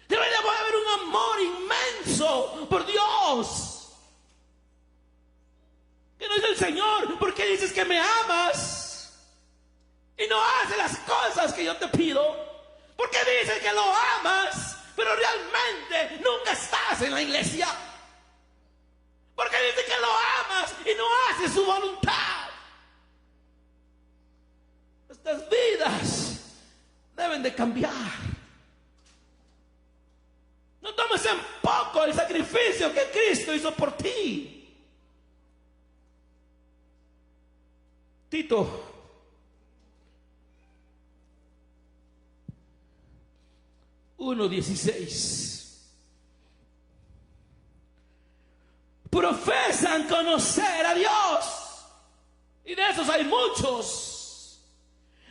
Debe de haber un amor inmenso por Dios. ¿Qué no dice el Señor? ¿Por qué dices que me amas y no haces las cosas que yo te pido? ¿Por qué dices que lo amas, pero realmente nunca estás en la iglesia? ¿Por qué dices que lo amas y no haces su voluntad? Nuestras vidas deben de cambiar. No tomes en poco el sacrificio que Cristo hizo por ti. Tito 1:16. Profesan conocer a Dios, y de esos hay muchos.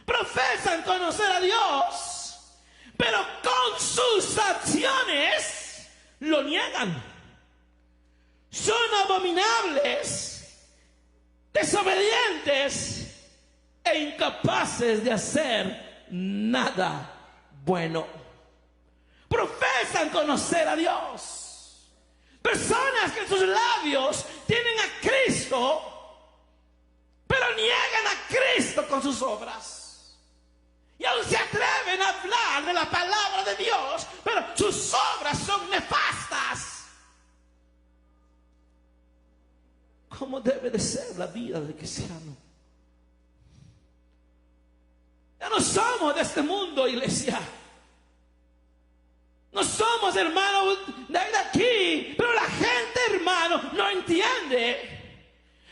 Profesan conocer a Dios, pero con sus acciones lo niegan. son abominables, desobedientes e incapaces de hacer nada bueno. Profesan conocer a Dios. Personas que en sus labios tienen a Cristo, pero niegan a Cristo con sus obras. Y aún se atreven a hablar de la palabra de Dios, pero sus obras son nefastas. ¿Cómo debe de ser la vida del cristiano? Ya no somos de este mundo, iglesia. No somos hermanos de aquí, pero la gente, hermano, no entiende.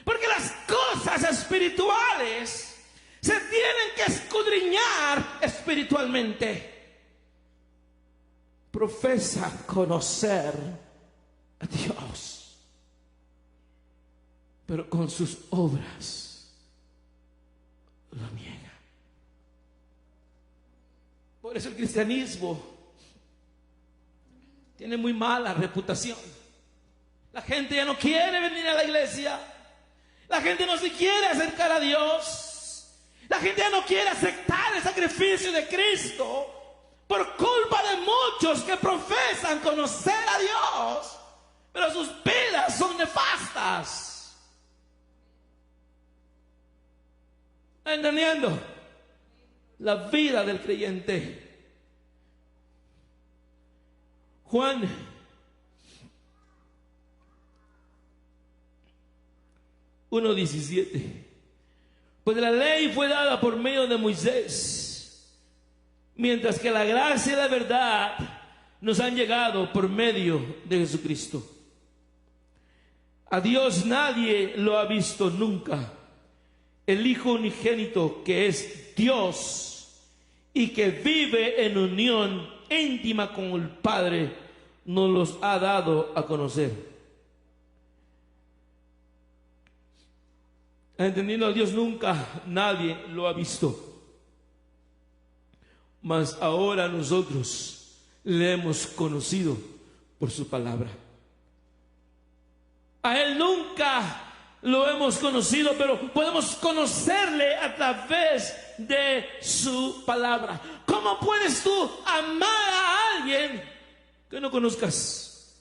Porque las cosas espirituales se tienen que escudriñar espiritualmente. Profesa conocer a Dios, pero con sus obras lo niega. Por eso el cristianismo tiene muy mala reputación. La gente ya no quiere venir a la iglesia. La gente no se quiere acercar a Dios. La gente ya no quiere aceptar el sacrificio de Cristo por culpa de muchos que profesan conocer a Dios, pero sus vidas son nefastas. ¿Está entendiendo? La vida del creyente. Juan 1:17. Pues la ley fue dada por medio de Moisés, mientras que la gracia y la verdad nos han llegado por medio de Jesucristo. A Dios nadie lo ha visto nunca. El Hijo unigénito, que es Dios y que vive en unión íntima con el Padre, nos los ha dado a conocer. Entendiendo a Dios nunca nadie lo ha visto, mas ahora nosotros le hemos conocido por su palabra. A Él nunca lo hemos conocido, pero podemos conocerle a través de su palabra. ¿Cómo puedes tú amar a alguien que no conozcas?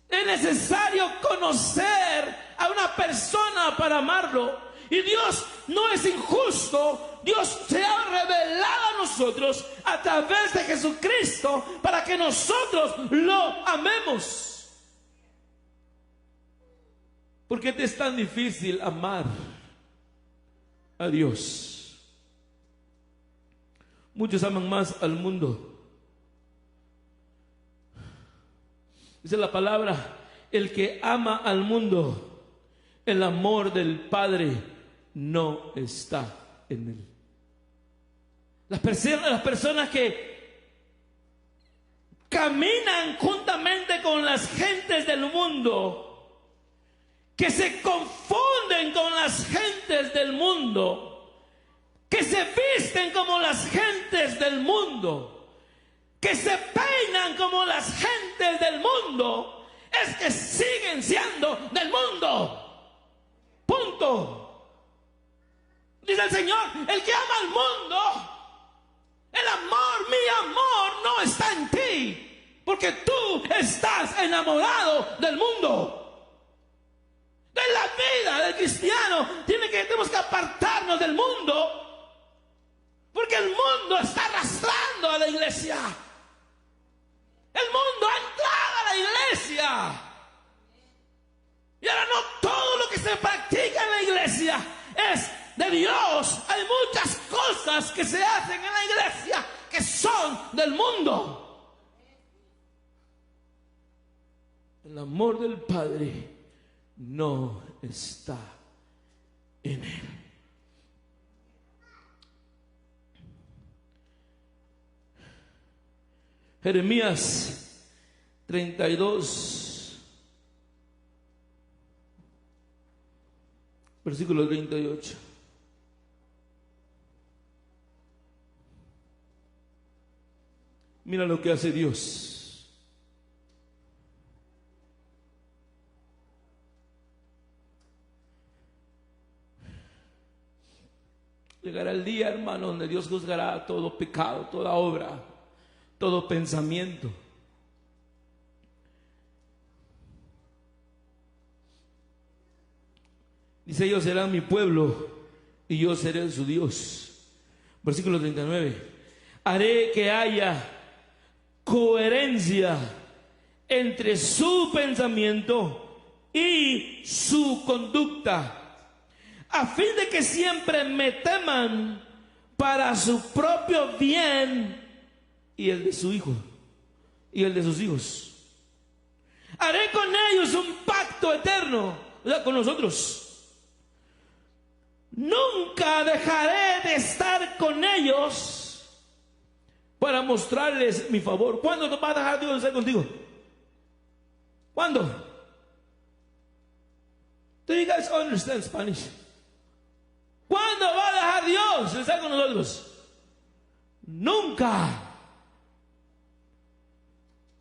Es necesario conocer a una persona para amarlo. Y Dios no es injusto. Dios se ha revelado a nosotros a través de Jesucristo para que nosotros lo amemos. ¿Por qué te es tan difícil amar a Dios? Muchos aman más al mundo. Dice la palabra, el que ama al mundo, el amor del Padre no está en él. Las personas que caminan juntamente con las gentes del mundo, que se confunden con las gentes del mundo, que se visten como las gentes del mundo, que se peinan como las gentes del mundo, es que siguen siendo del mundo. Punto. Dice el Señor, el que ama al mundo, el amor, mi amor no está en ti, porque tú estás enamorado del mundo. De la vida del cristiano tenemos que apartarnos del mundo, porque el mundo está arrastrando a la iglesia. El mundo ha entrado a la iglesia, y ahora no todo lo que se practica en la iglesia es de Dios. Hay muchas cosas que se hacen en la iglesia que son del mundo. El amor del Padre no está en él. Jeremías 32, versículo 38. Mira lo que hace Dios. Llegará el día, hermano, donde Dios juzgará todo pecado, toda obra, todo pensamiento. Dice: ellos serán mi pueblo y yo seré su Dios. Versículo 39. Haré que haya coherencia entre su pensamiento y su conducta, a fin de que siempre me teman para su propio bien y el de su hijo y el de sus hijos. Haré con ellos un pacto eterno, o sea, con nosotros. Nunca dejaré de estar con ellos para mostrarles mi favor. ¿Cuándo nos va a dejar Dios de estar contigo? ¿Cuándo? Do you guys understand Spanish? ¿Cuándo va a dejar Dios de estar con nosotros? Nunca.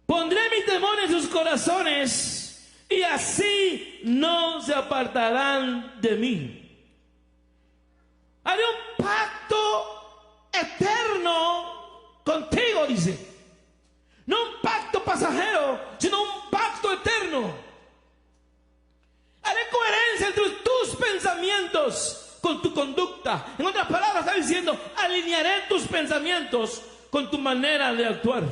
Pondré mi temor en sus corazones y así no se apartarán de mí. Haré un pacto eterno contigo, dice. No un pacto pasajero, sino un pacto eterno. Haré coherencia entre tus pensamientos con tu conducta. En otras palabras, está diciendo: alinearé tus pensamientos con tu manera de actuar,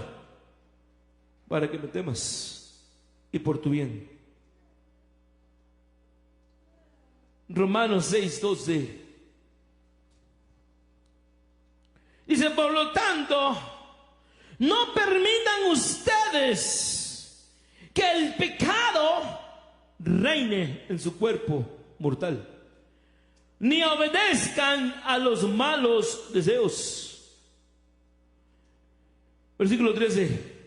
para que me temas y por tu bien. Romanos 6:12 dice: por lo tanto, no permitan ustedes que el pecado reine en su cuerpo mortal, ni obedezcan a los malos deseos. Versículo 13: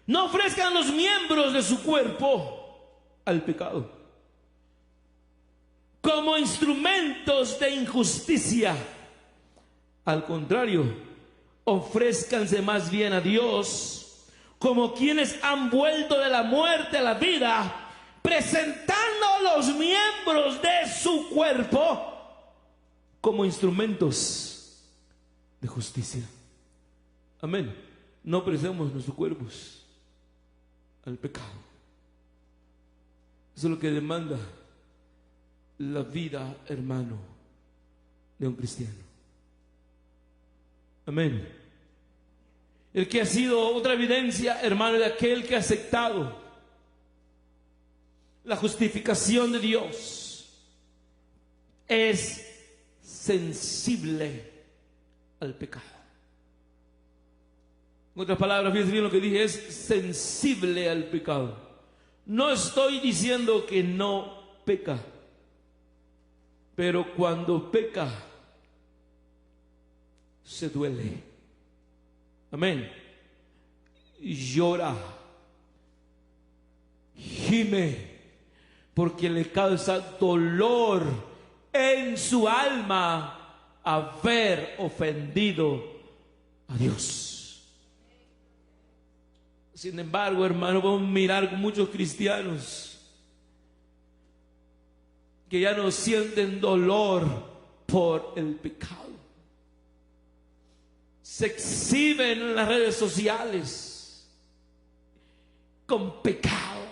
no ofrezcan los miembros de su cuerpo al pecado como instrumentos de injusticia. Al contrario, ofrézcanse más bien a Dios como quienes han vuelto de la muerte a la vida, presentando los miembros de su cuerpo como instrumentos de justicia. Amén. No prestemos nuestros cuerpos al pecado. Eso es lo que demanda la vida, hermano, de un cristiano. Amén. El que ha sido otra evidencia, hermano, de aquel que ha aceptado la justificación de Dios, es sensible al pecado. En otras palabras, fíjense bien lo que dije: es sensible al pecado. No estoy diciendo que no peca, pero cuando peca, se duele. Amén. Llora, gime, porque le causa dolor en su alma haber ofendido a Dios. Sin embargo, hermano, vamos a mirar con muchos cristianos que ya no sienten dolor por el pecado. Se exhiben en las redes sociales con pecado,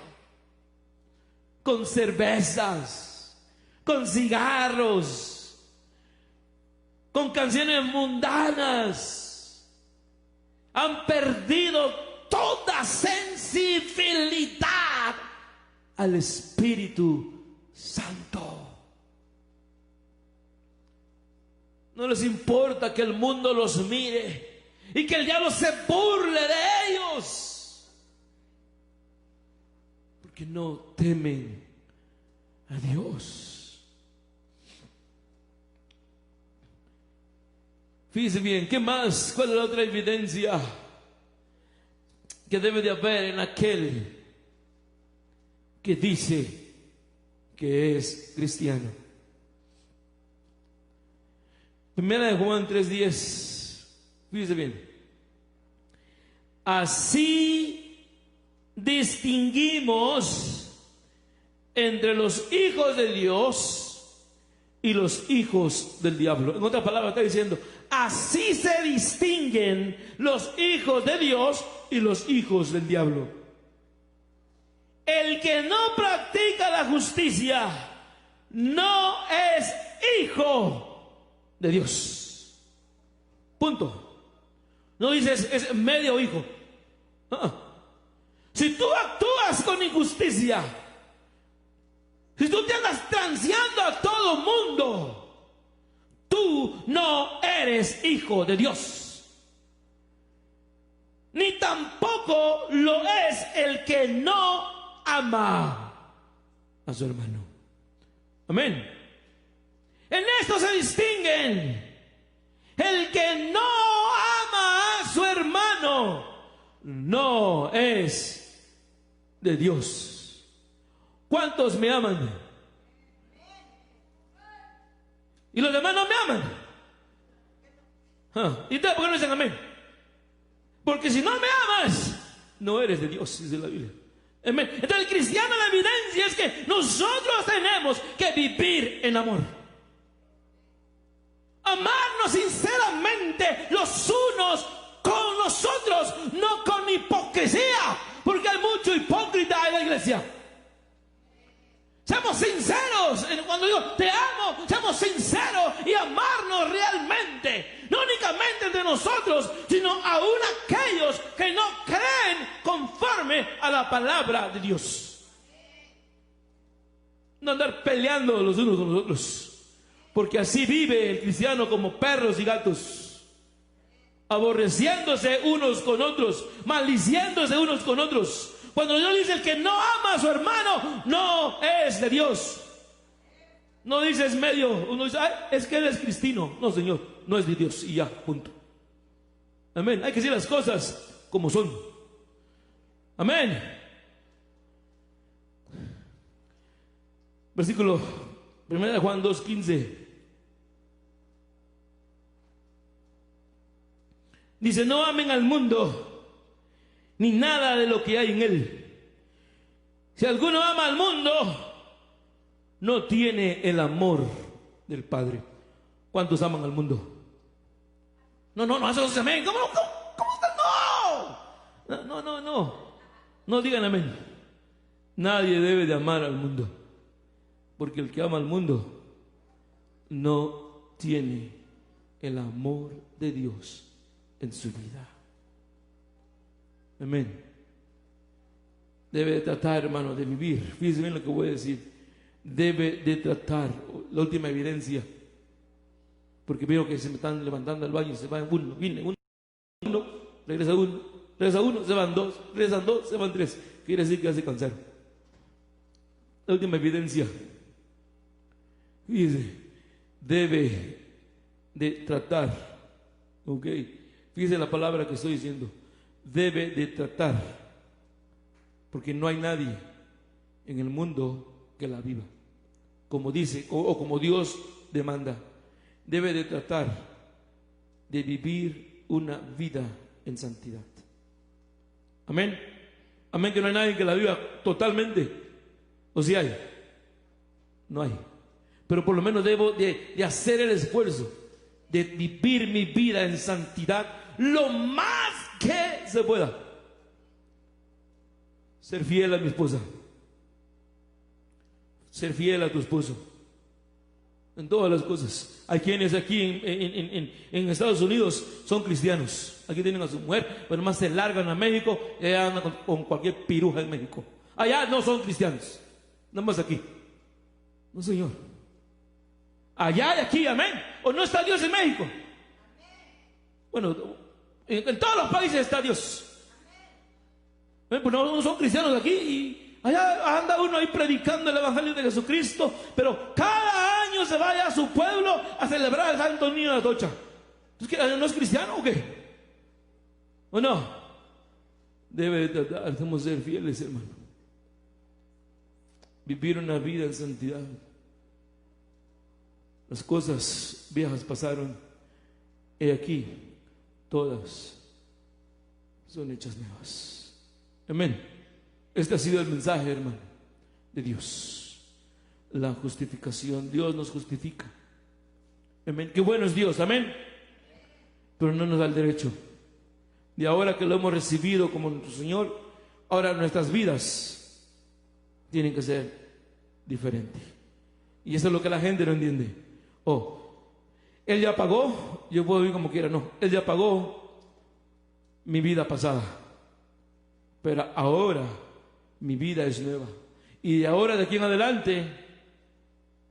con cervezas, con cigarros, con canciones mundanas. Han perdido toda sensibilidad al Espíritu Santo. No les importa que el mundo los mire y que el diablo se burle de ellos, porque no temen a Dios. Fíjense bien, ¿qué más? ¿Cuál es la otra evidencia que debe de haber en aquel que dice que es cristiano? Primera de Juan 3:10. Fíjese bien. Así distinguimos entre los hijos de Dios y los hijos del diablo. En otras palabras está diciendo, así se distinguen los hijos de Dios y los hijos del diablo. El que no practica la justicia no es hijo de Dios. Punto. No dices es medio hijo. Si tú actúas con injusticia, si tú te andas transeando a todo mundo, tú no eres hijo de Dios. Ni tampoco lo es el que no ama a su hermano. Amén. En esto se distinguen. El que no ama a su hermano no es de Dios. ¿Cuántos me aman? ¿Y los demás no me aman? ¿Y ustedes por qué no dicen amén? Porque si no me amas, no eres de Dios, dice la Biblia. Amén. Entonces el cristiano, la evidencia es que nosotros tenemos que vivir en amor. Amarnos sinceramente los unos con los otros, no con hipocresía, porque hay mucho hipócrita en la iglesia. Seamos sinceros, cuando digo te amo, seamos sinceros y amarnos realmente, no únicamente entre nosotros, sino aún aquellos que no creen conforme a la palabra de Dios. No andar peleando los unos con los otros, porque así vive el cristiano como perros y gatos, aborreciéndose unos con otros, maldiciéndose unos con otros. Cuando Dios dice el que no ama a su hermano, no es de Dios. No dice es medio, uno dice, es que él es cristiano. No, Señor, no es de Dios y ya, punto. Amén. Hay que decir las cosas como son. Amén. Versículo 1 Juan 2:15. Dice, no amen al mundo ni nada de lo que hay en él. Si alguno ama al mundo, no tiene el amor del Padre. ¿Cuántos aman al mundo? No, eso es amén. ¿Cómo está? No digan amén. Nadie debe de amar al mundo, porque el que ama al mundo no tiene el amor de Dios en su vida. Amén. Debe de tratar, hermano, de vivir. Fíjense bien lo que voy a decir. Debe de tratar. La última evidencia, porque veo que se me están levantando al baño, se van uno, regresa uno, se van dos, regresan dos, se van tres. Quiere decir que ya se cansaron. La última evidencia, fíjense, debe de tratar. Ok, fíjense la palabra que estoy diciendo. Debe de tratar, porque no hay nadie en el mundo que la viva como dice o como Dios demanda. Debe de tratar de vivir una vida en santidad. Amén. Amén, que no hay nadie que la viva totalmente. ¿O si hay? No hay. Pero por lo menos debo de hacer el esfuerzo de vivir mi vida en santidad lo más que se pueda. Ser fiel a mi esposa, ser fiel a tu esposo en todas las cosas. Hay quienes aquí en Estados Unidos son cristianos, aquí tienen a su mujer, pero más se largan a México y allá andan con cualquier piruja en México. Allá no son cristianos, nada más aquí. No, Señor, allá y aquí, amén. ¿O no está Dios en México? Bueno, en todos los países está Dios. Pues no son cristianos aquí y allá anda uno ahí predicando el evangelio de Jesucristo, pero cada año se vaya a su pueblo a celebrar el Santo Niño de Atocha. ¿Entonces no es cristiano o qué? ¿O no? Debe tratar de ser fieles, hermano. Vivir una vida en santidad. Las cosas viejas pasaron, y aquí todas son hechas nuevas. Amén. Este ha sido el mensaje, hermano, de Dios. la justificación. Dios nos justifica. Amén. Qué bueno es Dios, amén. Pero no nos da el derecho. Y ahora que lo hemos recibido como nuestro Señor, ahora nuestras vidas tienen que ser diferentes. Y eso es lo que la gente no entiende. Oh, Él ya pagó, yo puedo vivir como quiera. No, Él ya pagó mi vida pasada. Pero ahora mi vida es nueva. Y de ahora, de aquí en adelante,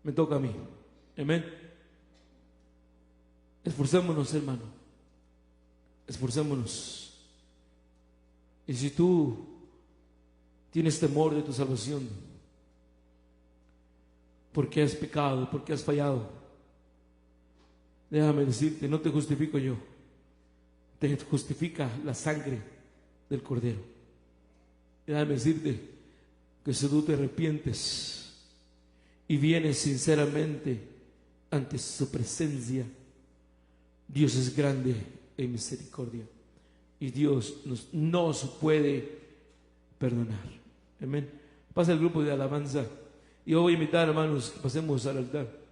me toca a mí. Amén. Esforcémonos, hermano. Esforcémonos. Y si tú tienes temor de tu salvación, porque has pecado, porque has fallado, déjame decirte, no te justifico yo, te justifica la sangre del Cordero. Déjame decirte que si tú te arrepientes y vienes sinceramente ante su presencia, Dios es grande en misericordia y Dios nos puede perdonar. Amén. Pasa el grupo de alabanza y yo voy a invitar, hermanos, que pasemos al altar.